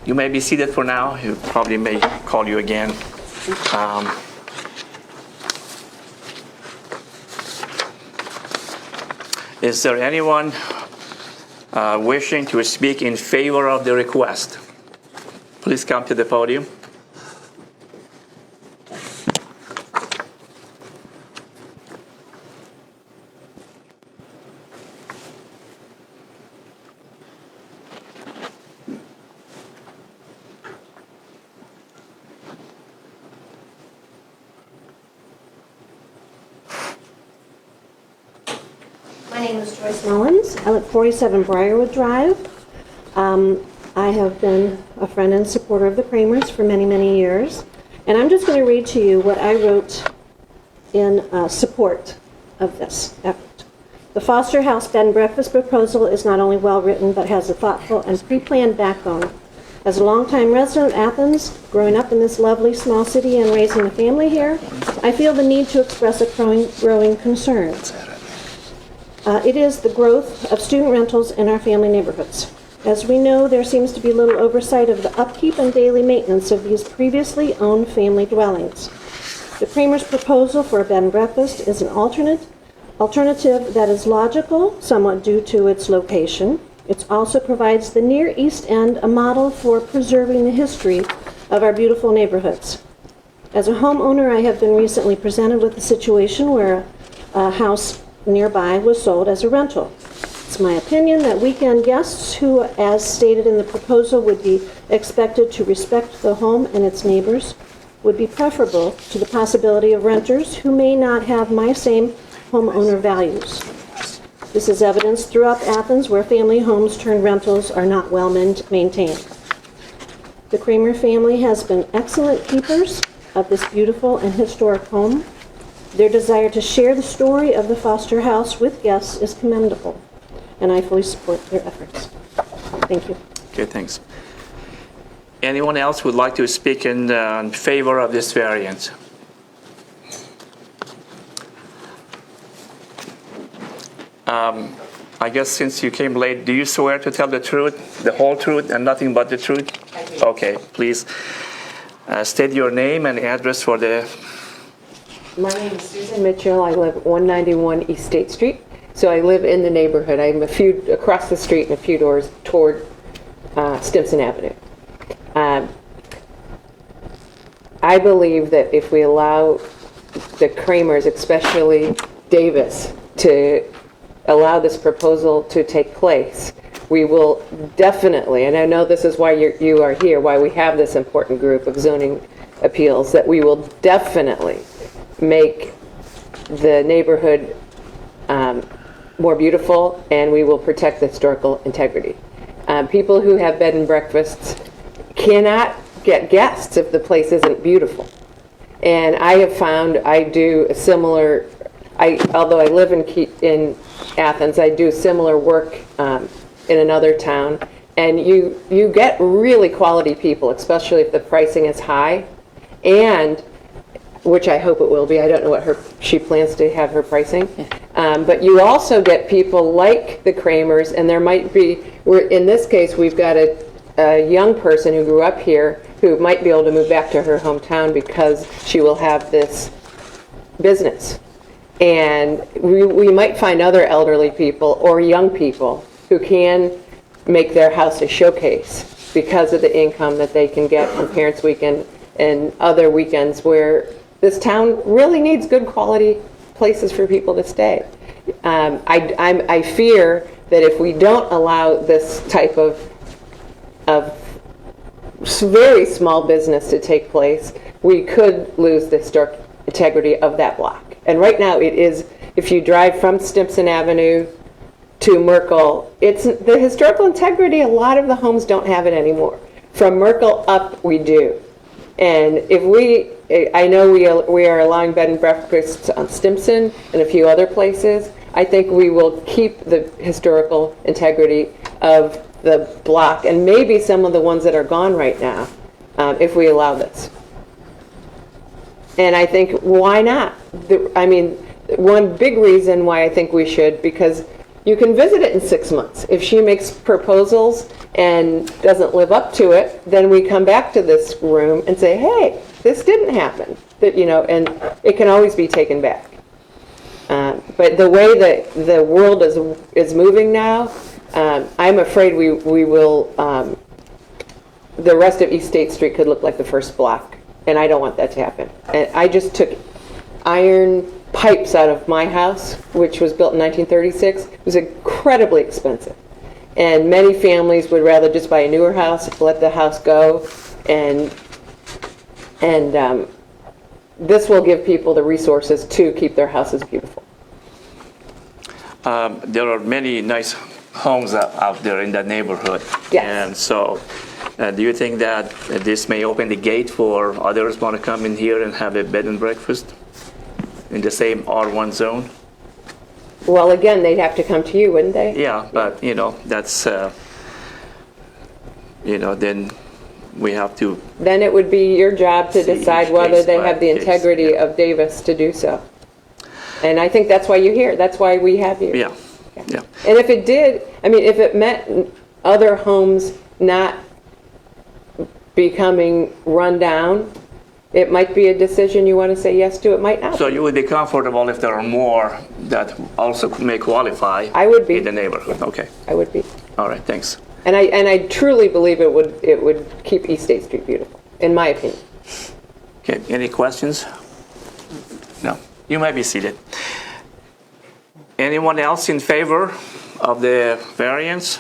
You may be seated for now. You probably may call you again. Is there anyone wishing to speak in favor of the request? Please come to the podium. is Joyce Mullins. I live at 47 Briarwood Drive. I have been a friend and supporter of the Kramers for many, many years. And I'm just going to read to you what I wrote in support of this effort. The Foster House Bed and Breakfast proposal is not only well-written, but has a thoughtful and pre-planned backbone. As a longtime resident of Athens, growing up in this lovely small city and raising a family here, I feel the need to express a growing concern. It is the growth of student rentals in our family neighborhoods. As we know, there seems to be little oversight of the upkeep and daily maintenance of these previously owned family dwellings. The Kramers' proposal for a bed and breakfast is an alternative that is logical, somewhat due to its location. It also provides the Near East End a model for preserving the history of our beautiful neighborhoods. As a homeowner, I have been recently presented with a situation where a house nearby was sold as a rental. It's my opinion that weekend guests who, as stated in the proposal, would be expected to respect the home and its neighbors would be preferable to the possibility of renters who may not have my same homeowner values. This is evidenced throughout Athens, where family homes turned rentals are not well maintained. The Kramer family has been excellent keepers of this beautiful and historic home. Their desire to share the story of the Foster House with guests is commendable, and I fully support their efforts. Thank you. Okay, thanks. Anyone else would like to speak in favor of this variance? I guess since you came late, do you swear to tell the truth, the whole truth, and nothing but the truth? I do. Okay, please state your name and address for the... My name is Susan Mitchell. I live at 191 East State Street. So I live in the neighborhood. I'm across the street and a few doors toward Stimson Avenue. I believe that if we allow the Kramers, especially Davis, to allow this proposal to take place, we will definitely, and I know this is why you are here, why we have this important group of zoning appeals, that we will definitely make the neighborhood more beautiful, and we will protect the historical integrity. People who have bed and breakfasts cannot get guests if the place isn't beautiful. And I have found I do a similar, although I live in Athens, I do similar work in another town, and you get really quality people, especially if the pricing is high, and which I hope it will be. I don't know what she plans to have her pricing. But you also get people like the Kramers, and there might be, in this case, we've got a young person who grew up here who might be able to move back to her hometown because she will have this business. And we might find other elderly people or young people who can make their house a showcase because of the income that they can get from Parents' Weekend and other weekends where this town really needs good quality places for people to stay. I fear that if we don't allow this type of very small business to take place, we could lose the historic integrity of that block. And right now it is, if you drive from Stimson Avenue to Merkel, it's the historical integrity, a lot of the homes don't have it anymore. From Merkel up, we do. And I know we are allowing bed and breakfasts on Stimson and a few other places. I think we will keep the historical integrity of the block and maybe some of the ones that are gone right now if we allow this. And I think, why not? One big reason why I think we should, because you can visit it in 6 months. If she makes proposals and doesn't live up to it, then we come back to this room and say, hey, this didn't happen. And it can always be taken back. But the way that the world is moving now, I'm afraid we will, the rest of East State Street could look like the first block, and I don't want that to happen. And I just took iron pipes out of my house, which was built in 1936. It was incredibly expensive. And many families would rather just buy a newer house, let the house go, and this will give people the resources to keep their houses beautiful. there are many nice homes out there in that neighborhood. Yes. And so, do you think that this may open the gate for others want to come in here and have a bed and breakfast in the same R1 zone? Well, again, they'd have to come to you, wouldn't they? Yeah, but that's then we have to. Then it would be your job to See decide each whether case they by have the case, integrity yeah. of Davis to do so. And I think that's why you're here. That's why we have you. Yeah, yeah. And if it did, I mean, if it meant other homes not becoming run down, it might be a decision you want to say yes to. It might not. So you would be comfortable if there are more that also may qualify. I would be in the neighborhood. Okay. I would be. All right. Thanks. And I truly believe it would keep East State Street beautiful, in my opinion. Okay. Any questions? No. You may be seated. Anyone else in favor of the variance?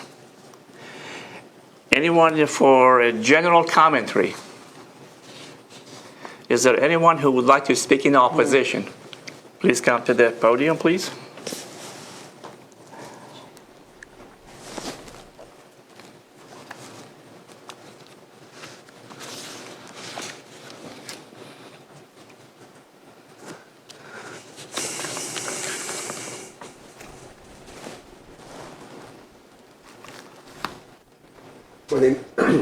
Anyone for a general commentary? Is there anyone who would like to speak in opposition? Please come to the podium, please.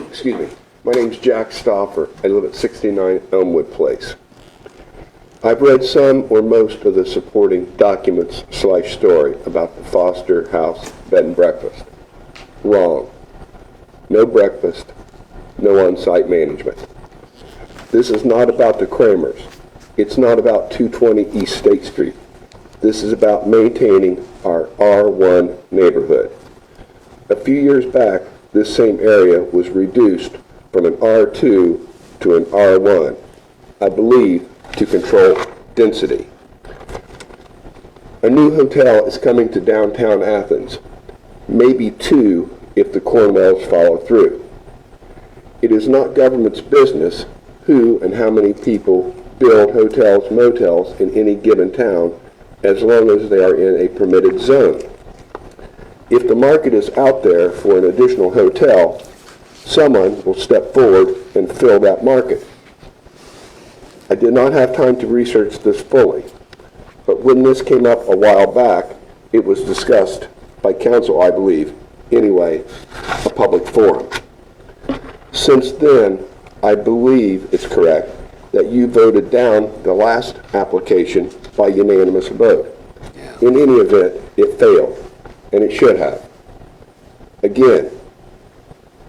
Excuse me. My name's Jack Stauffer. I live at 69 Elmwood Place. I've read some or most of the supporting documents / story about the Foster House bed and breakfast. Wrong. No breakfast, no on-site management. This is not about the Kramers. It's not about 220 East State Street. This is about maintaining our R1 neighborhood. A few years back, this same area was reduced from an R2 to an R1, I believe to control density. A new hotel is coming to downtown Athens, maybe two if the Cornwells follow through. It is not government's business who and how many people build hotels, motels in any given town as long as they are in a permitted zone. If the market is out there for an additional hotel, someone will step forward and fill that market. I did not have time to research this fully, but when this came up a while back, it was discussed by council, I believe, anyway, a public forum. Since then, I believe it's correct that you voted down the last application by unanimous vote. In any event, it failed, and it should have. Again,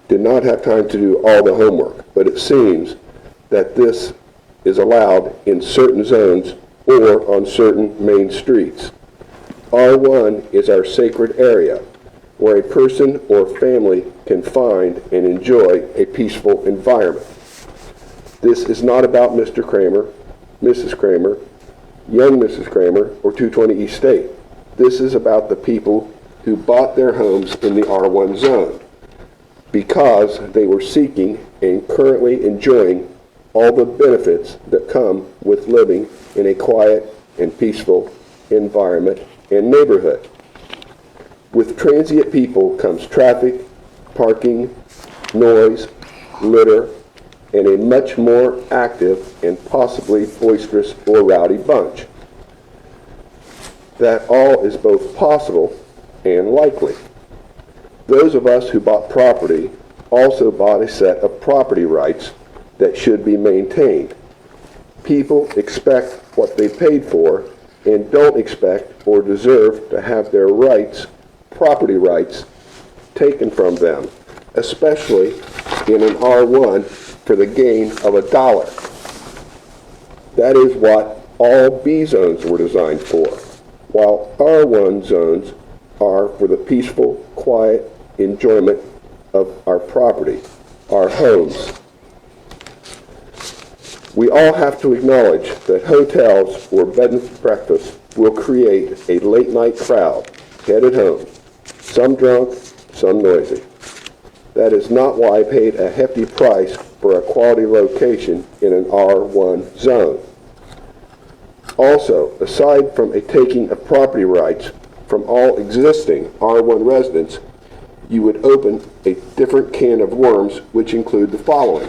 did not have time to do all the homework, but it seems that this is allowed in certain zones or on certain main streets. R1 is our sacred area where a person or family can find and enjoy a peaceful environment. This is not about Mr. Kramer, Mrs. Kramer, young Mrs. Kramer, or 220 East State. This is about the people who bought their homes in the R1 zone because they were seeking and currently enjoying all the benefits that come with living in a quiet and peaceful environment and neighborhood. With transient people comes traffic, parking, noise, litter, and a much more active and possibly boisterous or rowdy bunch. That all is both possible and likely. Those of us who bought property also bought a set of property rights that should be maintained. People expect what they paid for and don't expect or deserve to have their rights, property rights, taken from them, especially in an R1 for the gain of $1. That is what all B zones were designed for, while R1 zones are for the peaceful, quiet enjoyment of our property, our homes. We all have to acknowledge that hotels or bed and breakfast will create a late night crowd headed home, some drunk, some noisy. That is not why I paid a hefty price for a quality location in an R1 zone. Also, aside from a taking of property rights from all existing R1 residents, you would open a different can of worms, which include the following.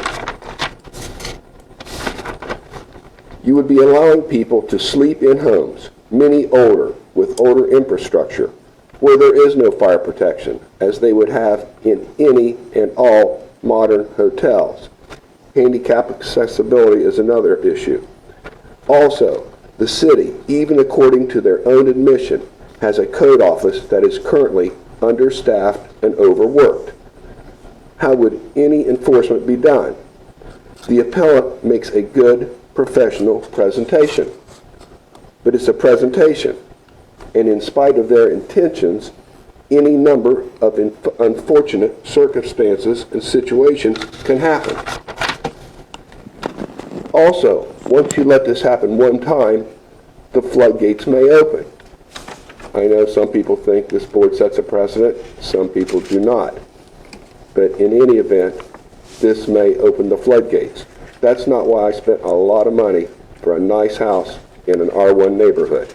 You would be allowing people to sleep in homes, many older, with older infrastructure, where there is no fire protection, as they would have in any and all modern hotels. Handicap accessibility is another issue. Also, the city, even according to their own admission, has a code office that is currently understaffed and overworked. How would any enforcement be done? The appellant makes a good professional presentation, but it's a presentation, and in spite of their intentions, any number of unfortunate circumstances and situations can happen. Also, once you let this happen one time, the floodgates may open. I know some people think this board sets a precedent, some people do not. But in any event, this may open the floodgates. That's not why I spent a lot of money for a nice house in an R1 neighborhood.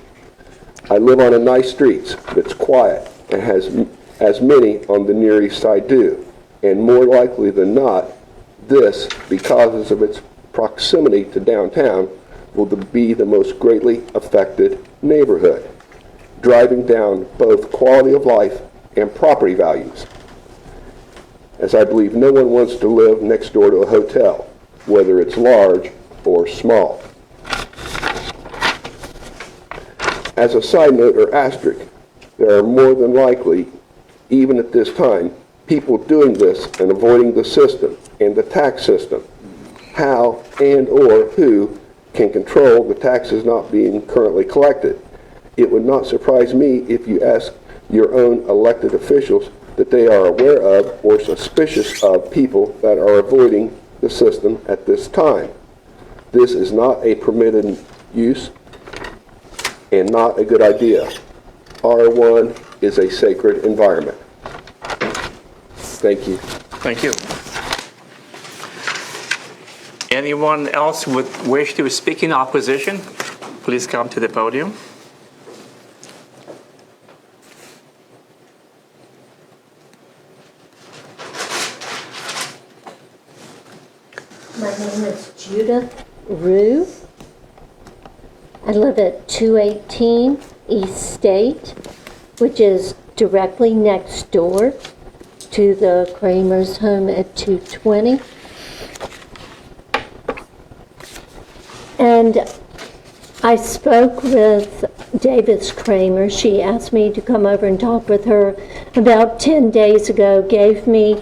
I live on a nice street that's quiet and has as many on the Near East Side do. And more likely than not, this, because of its proximity to downtown, will be the most greatly affected neighborhood, driving down both quality of life and property values, as I believe no one wants to live next door to a hotel, whether it's large or small. As a side note or asterisk, there are more than likely, even at this time, people doing this and avoiding the system and the tax system. How and or who can control the taxes not being currently collected? It would not surprise me if you ask your own elected officials that they are aware of or suspicious of people that are avoiding the system at this time. This is not a permitted use and not a good idea. R1 is a sacred environment. Thank you. Thank you. Anyone else would wish to speak in opposition? Please come to the podium. My name is Judith Rue. I live at 218 East State, which is directly next door to the Kramer's home at 220. And I spoke with Davis Kramer. She asked me to come over and talk with her about 10 days ago, gave me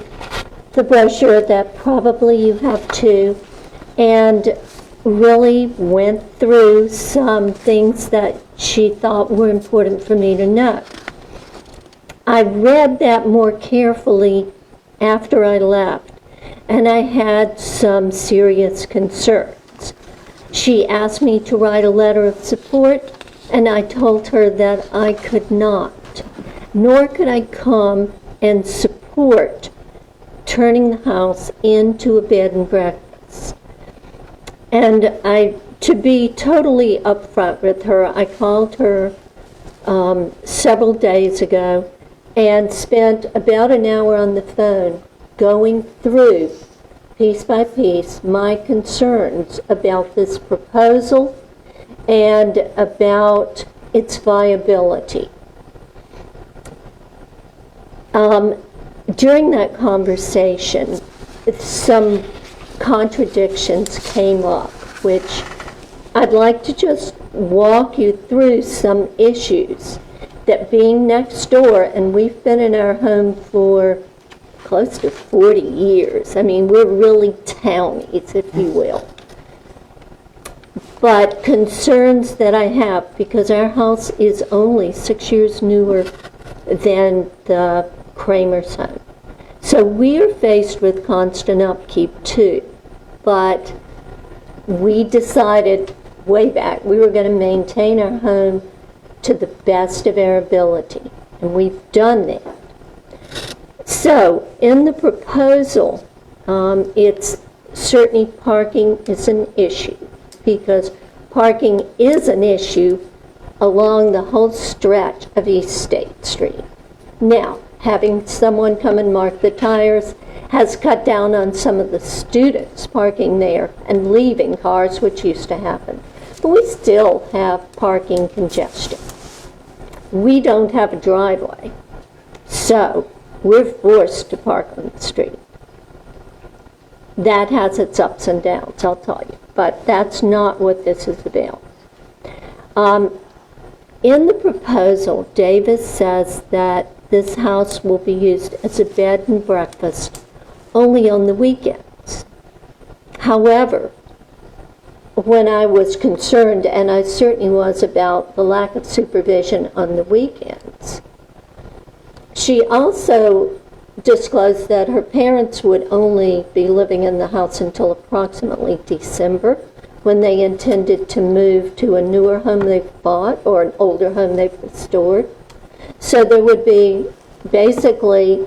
the brochure that probably you have too, and really went through some things that she thought were important for me to know. I read that more carefully after I left, and I had some serious concerns. She asked me to write a letter of support, and I told her that I could not, nor could I come and support turning the house into a bed and breakfast. And to be totally upfront with her, I called her several days ago and spent about an hour on the phone going through, piece by piece, my concerns about this proposal and about its viability. During that conversation, some contradictions came up, which I'd like to just walk you through some issues that being next door, and we've been in our home for close to 40 years. I mean, we're really townies, if you will. But concerns that I have, because our house is only 6 years newer than the Kramer's home. So we're faced with constant upkeep too. But we decided way back we were going to maintain our home to the best of our ability. And we've done that. So in the proposal, it's certainly parking is an issue, because parking is an issue along the whole stretch of East State Street. Now, having someone come and mark the tires has cut down on some of the students parking there and leaving cars, which used to happen. But we still have parking congestion. We don't have a driveway, so we're forced to park on the street. That has its ups and downs, I'll tell you, but that's not what this is about. In the proposal, Davis says that this house will be used as a bed and breakfast only on the weekends. However, when I was concerned, and I certainly was, about the lack of supervision on the weekends, she also disclosed that her parents would only be living in the house until approximately December, when they intended to move to a newer home they've bought or an older home they've restored. So there would be basically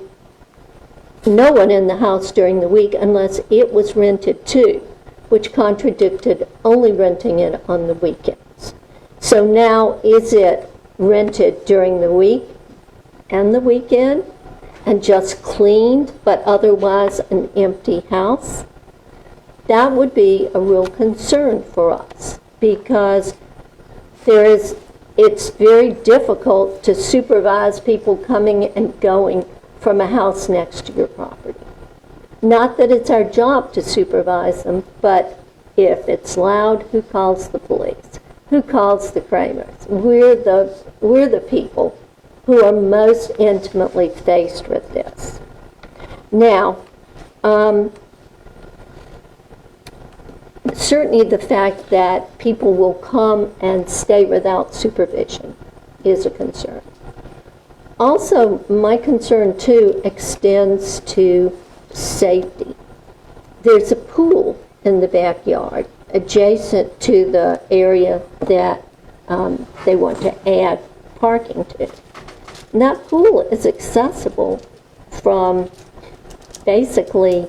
no one in the house during the week unless it was rented too, which contradicted only renting it on the weekends. So now, is it rented during the week and the weekend and just cleaned, but otherwise an empty house? That would be a real concern for us, because it's very difficult to supervise people coming and going from a house next to your property. Not that it's our job to supervise them, but if it's loud, who calls the police? Who calls the Kramers? We're the people who are most intimately faced with this. Now, certainly the fact that people will come and stay without supervision is a concern. Also, my concern too extends to safety. There's a pool in the backyard adjacent to the area that they want to add parking to. And that pool is accessible from basically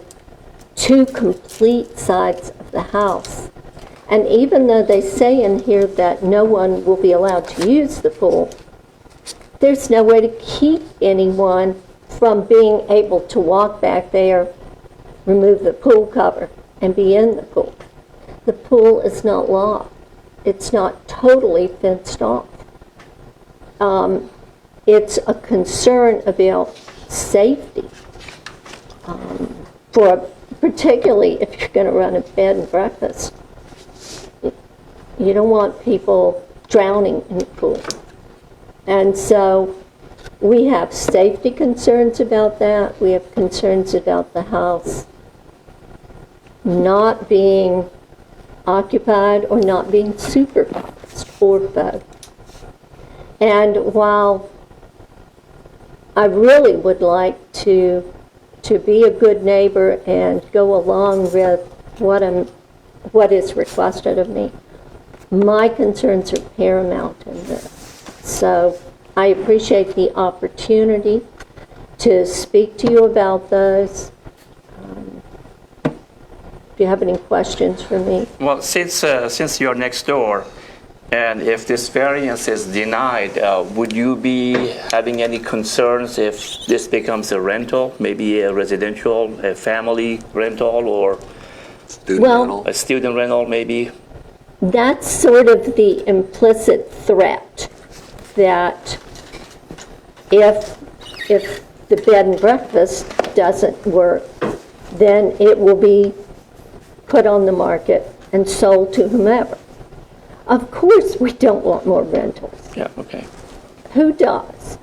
2 complete sides of the house. And even though they say in here that no one will be allowed to use the pool, there's no way to keep anyone from being able to walk back there, remove the pool cover, and be in the pool. The pool is not locked. It's not totally fenced off. It's a concern about safety, particularly if you're going to run a bed and breakfast. You don't want people drowning in the pool. And so we have safety concerns about that. We have concerns about the house not being occupied or not being supervised, or both. And while I really would like to be a good neighbor and go along with what is requested of me, my concerns are paramount in this. So I appreciate the opportunity to speak to you about those. If you have any questions for me. Well, since you're next door, and if this variance is denied, would you be having any concerns if this becomes a rental, maybe a residential, a family rental, or a student rental maybe? That's sort of the implicit threat that if the bed and breakfast doesn't work, then it will be put on the market and sold to whomever. Of course, we don't want more rentals. Yeah, okay. Who does?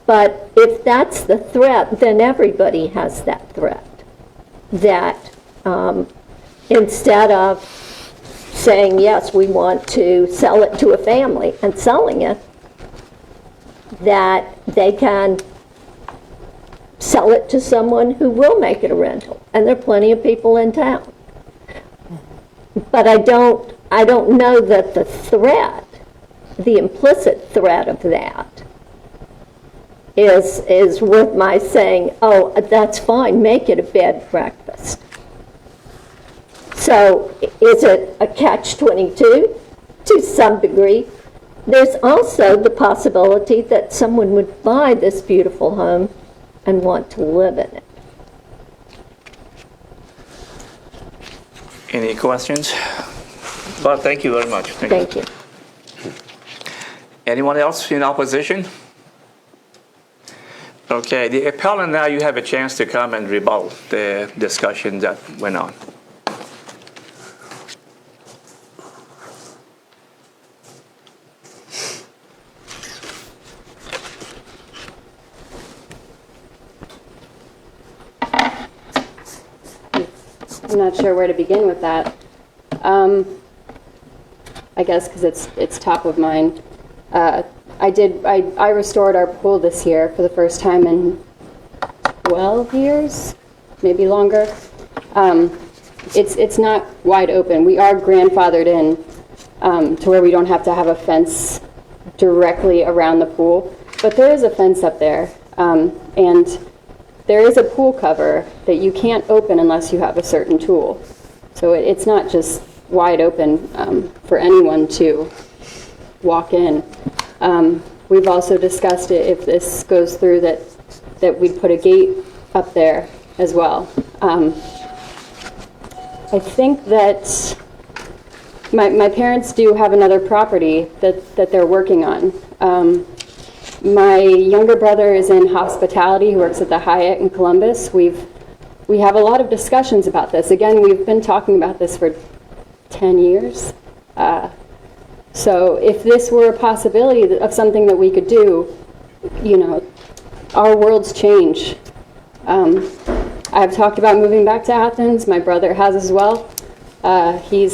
But if that's the threat, then everybody has that threat. That instead of saying, yes, we want to sell it to a family and selling it, that they can sell it to someone who will make it a rental. And there are plenty of people in town. But I don't know that the threat, the implicit threat of that, is worth my saying, oh, that's fine, make it a bed and breakfast. So is it a catch-22 to some degree. There's also the possibility that someone would buy this beautiful home and want to live in it. Any questions? Well, thank you very much. Thank you. Anyone else in opposition? Okay, the appellant, now you have a chance to come and rebuttal the discussion that went on. I'm not sure where to begin with that. I guess because it's top of mind. I restored our pool this year for the first time in 12 years, maybe longer. It's not wide open. We are grandfathered in to where we don't have to have a fence directly around the pool, but there is a fence up there, and there is a pool cover that you can't open unless you have a certain tool. So it's not just wide open for anyone to walk in. We've also discussed it, if this goes through, that we'd put a gate up there as well. I think that my parents do have another property that they're working on. My younger brother is in hospitality. He works at the Hyatt in Columbus. We have a lot of discussions about this. Again, we've been talking about this for 10 years. So if this were a possibility of something that we could do, you know, our worlds change. I've talked about moving back to Athens. My brother has as well. He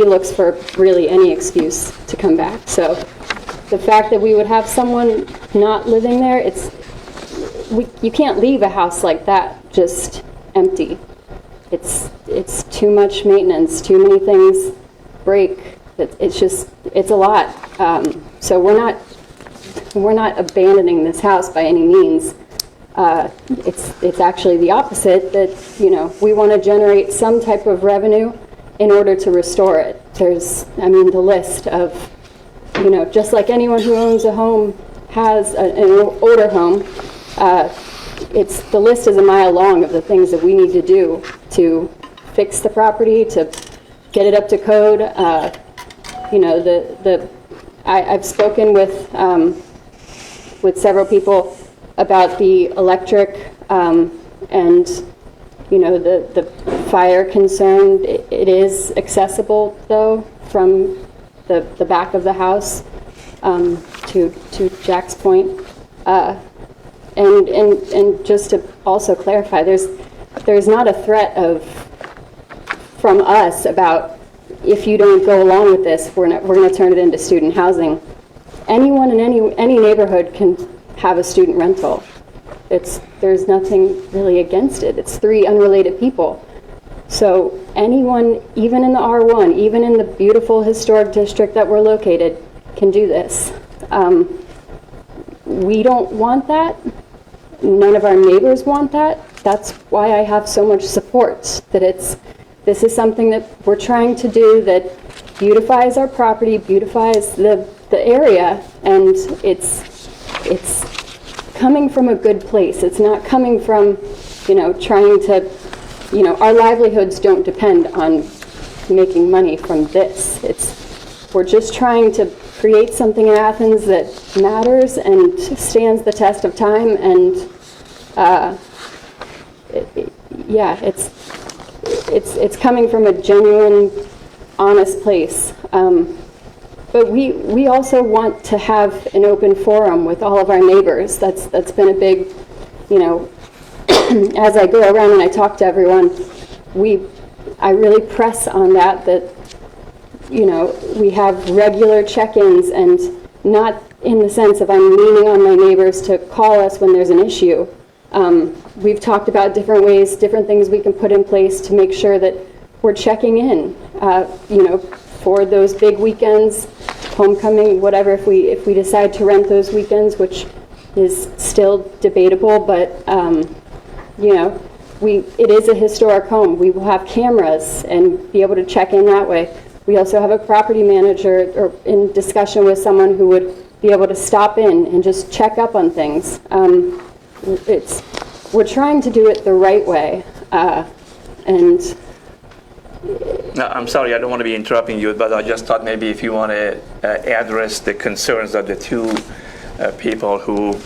looks for really any excuse to come back. So the fact that we would have someone not living there, you can't leave a house like that just empty. It's too much maintenance, too many things break. It's a lot. So we're not abandoning this house by any means. It's actually the opposite, that, you know, we want to generate some type of revenue in order to restore it. There's, the list of, you know, just like anyone who owns a home has an older home, the list is a mile long of the things that we need to do to fix the property, to get it up to code. I've spoken with several people about the electric and, you know, the fire concern. It is accessible, though, from the back of the house to Jack's point. And just to also clarify, there's not a threat from us about, if you don't go along with this, we're going to turn it into student housing. Anyone in any neighborhood can have a student rental. There's nothing really against it. It's three unrelated people. So anyone, even in the R1, even in the beautiful historic district that we're located, can do this. We don't want that. None of our neighbors want that. That's why I have so much support, that this is something that we're trying to do that beautifies our property, beautifies the area, and it's coming from a good place. It's not coming from, you know, trying to, you know, our livelihoods don't depend on making money from this. We're just trying to create something in Athens that matters and stands the test of time, and it's coming from a genuine, honest place. But we also want to have an open forum with all of our neighbors. That's been a big, you know, as I go around and I talk to everyone, I really press on that, you know, we have regular check-ins, and not in the sense of I'm leaning on my neighbors to call us when there's an issue. We've talked about different ways, different things we can put in place to make sure that we're checking in, you know, for those big weekends, homecoming, whatever, if we decide to rent those weekends, which is still debatable, but, you know, it is a historic home. We will have cameras and be able to check in that way. We also have a property manager, or in discussion with someone who would be able to stop in and just check up on things. We're trying to do it the right way, and No, I'm sorry, I don't want to be interrupting you, but I just thought maybe if you want to address the concerns of the two people who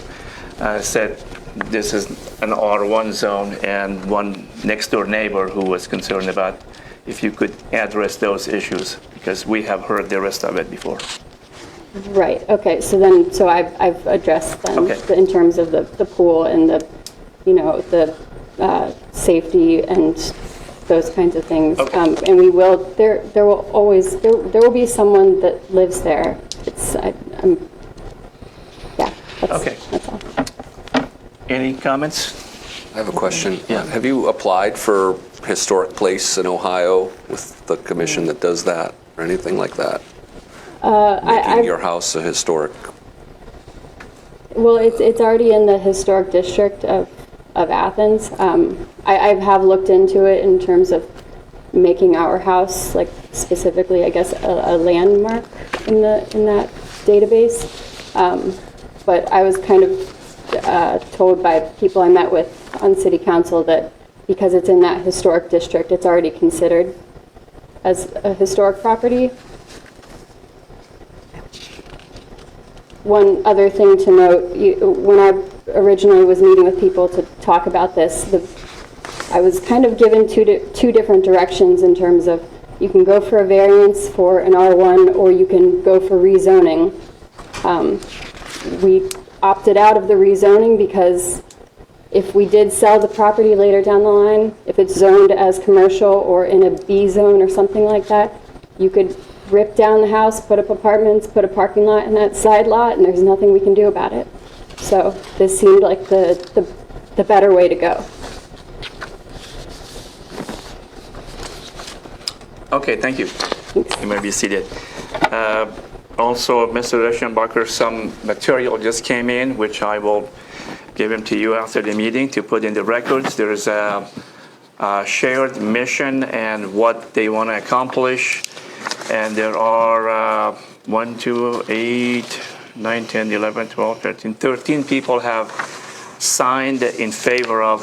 said this is an R1 zone, and one next door neighbor who was concerned about, if you could address those issues, because we have heard the rest of it before. right. Okay. So I've addressed them Okay. in terms of the pool and the safety and those kinds of things. Okay. And we will. There will always there will be someone that lives there. Yeah. Okay. That's all. Any comments? I have a question. Yeah. Have you applied for historic place in Ohio with the commission that does that or anything like that? Making your house a historic. Well, it's already in the historic district of Athens. I have looked into it in terms of making our house, like specifically, I guess, a landmark in that database. But I was kind of told by people I met with on city council that because it's in that historic district, it's already considered as a historic property. One other thing to note, when I originally was meeting with people to talk about this, I was kind of given two different directions in terms of you can go for a variance for an R1 or you can go for rezoning. We opted out of the rezoning because if we did sell the property later down the line, if it's zoned as commercial or in a B zone or something like that, you could rip down the house, put up apartments, put a parking lot in that side lot, and there's nothing we can do about it. So this seemed like the better way to go. Okay, thank you. You may be seated. Also, Mr. Reschenbacher, some material just came in, which I will give them to you after the meeting to put in the records. There is a shared mission and what they want to accomplish. And there are 1, 2, 8, 9, 10, 11, 12, 13, 13 people have signed in favor of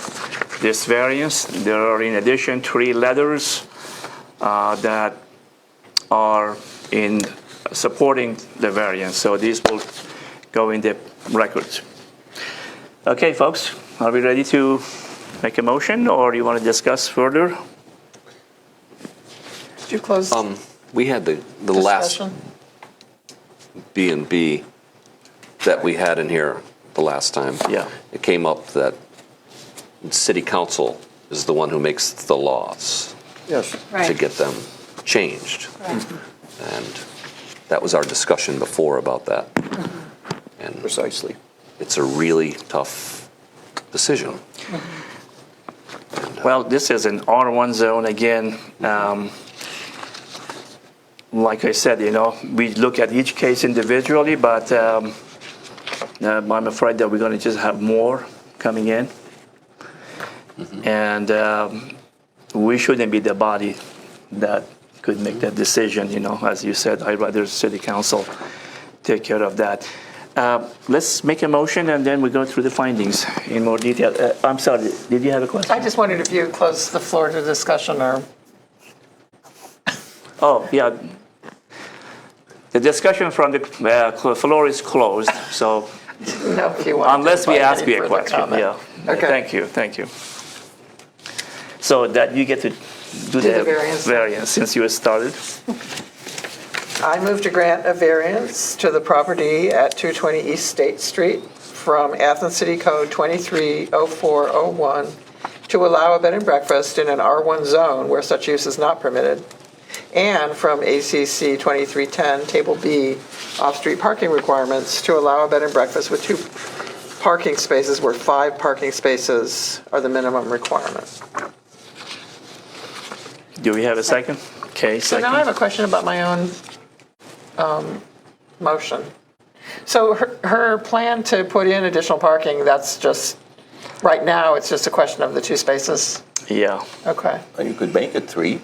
this variance. There are, in addition, 3 letters that are in supporting the variance. So these will go in the records. Okay, folks, are we ready to make a motion, or do you want to discuss further? Did you close? We had the last B&B that we had in here the last time. Yeah. It came up that city council is the one who makes the laws. Yes. To get them changed. And that was our discussion before about that. And Precisely. it's a really tough decision. Well, this is an R1 zone again. Like I said, we look at each case individually, but I'm afraid that we're going to just have more coming in. And we shouldn't be the body that could make that decision. As you said, I'd rather city council take care of that. Let's make a motion and then we go through the findings in more detail. I'm sorry, did you have a question? I just wondered if you closed the floor to discussion or... Oh, yeah. The discussion from the floor is closed, so No, if you want unless to we invite ask any you a further question, comment. yeah. Okay. Thank you. So that you get to do the variance. variance since you started. I move to grant a variance to the property at 220 East State Street from Athens City Code 230401 to allow a bed and breakfast in an R1 zone where such use is not permitted, and from ACC 2310 Table B off-street parking requirements to allow a bed and breakfast with 2 parking spaces where 5 parking spaces are the minimum requirement. Do we have a second? Okay, So second. now I have a question about my own motion. So her plan to put in additional parking, that's just, right now, it's just a question of the 2 spaces? Yeah. Okay. You could make it 3.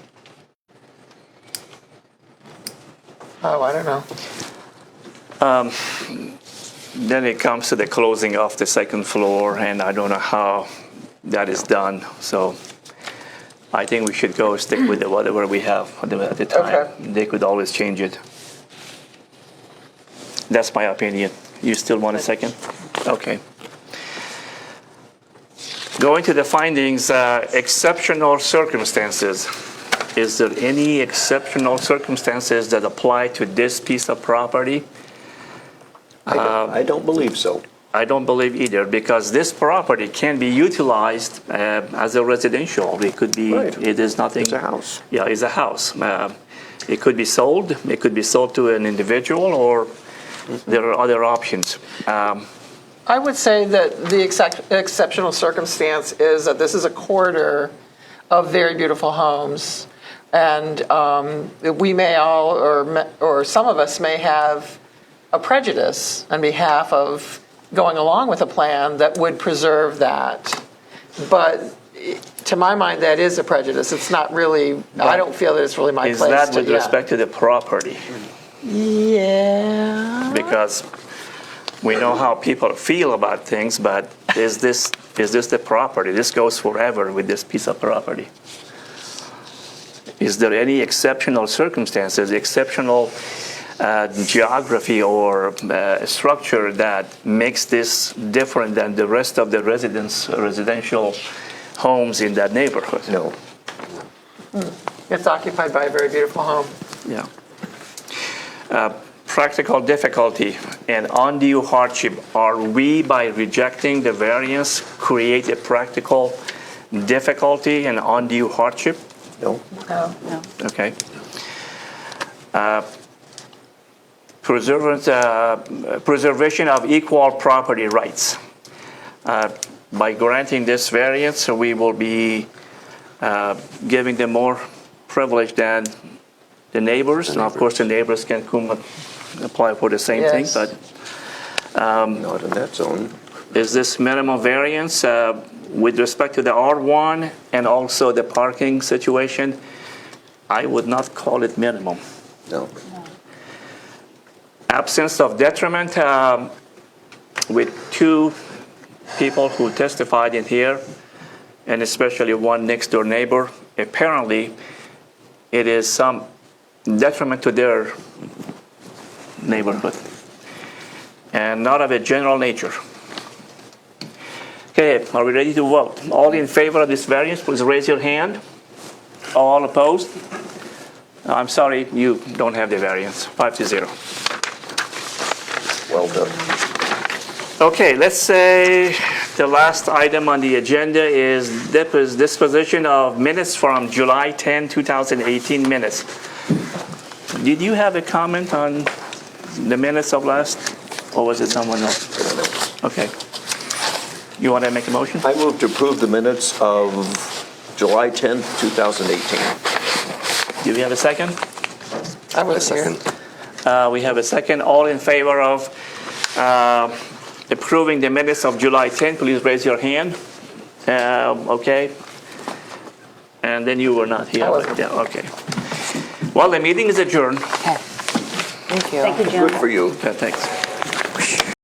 Oh, I don't know. Then it comes to the closing of the second floor, and I don't know how that is done. So I think we should go stick with whatever we have at the time. Okay. They could always change it. That's my opinion. You still want a second? Okay. Going to the findings, exceptional circumstances. Is there any exceptional circumstances that apply to this piece of property? I don't believe so. I don't believe either, because this property can be utilized as a residential. It could be, Right. it is nothing. It's a house. Yeah, it's a house. It could be sold. It could be sold to an individual, or there are other options. I would say that the exceptional circumstance is that this is a corridor of very beautiful homes. And we may all, or some of us may have a prejudice on behalf of going along with a plan that would preserve that. But to my mind, that is a prejudice. It's not really, I don't feel that it's really my Is place that to, with respect to the property? Yeah. Because we know how people feel about things, but is this the property? This goes forever with this piece of property. Is there any exceptional circumstances, exceptional geography or structure that makes this different than the rest of the residential homes in that neighborhood? No. It's occupied by a very beautiful home. Yeah. Practical difficulty and undue hardship. Are we, by rejecting the variance, create a practical difficulty and undue hardship? No. No. Okay. Preservation of equal property rights. By granting this variance, we will be giving them more privilege than the neighbors. And of course, the neighbors can come apply for the same thing, but not in that zone. is this minimum variance with respect to the R1 and also the parking situation? I would not call it minimum. No. Absence of detriment with two people who testified in here, and especially one next door neighbor. Apparently, it is some detriment to their neighborhood and not of a general nature. Okay, are we ready to vote? All in favor of this variance, please raise your hand. All opposed? I'm sorry, you don't have the variance. 5-0. Well done. Okay, let's say the last item on the agenda is disposition of minutes from July 10, 2018 minutes. Did you have a comment on the minutes of last, or was it someone else? Okay. You want to make a motion? I move to approve the minutes of July 10th, 2018. Do we have a second? I was here. We have a second. All in favor of approving the minutes of July 10, please raise your hand. Okay. And then you were not here. Yeah, okay. Well, the meeting is adjourned. Okay. Thank you. Thank you, Jim. Good for you. Thanks.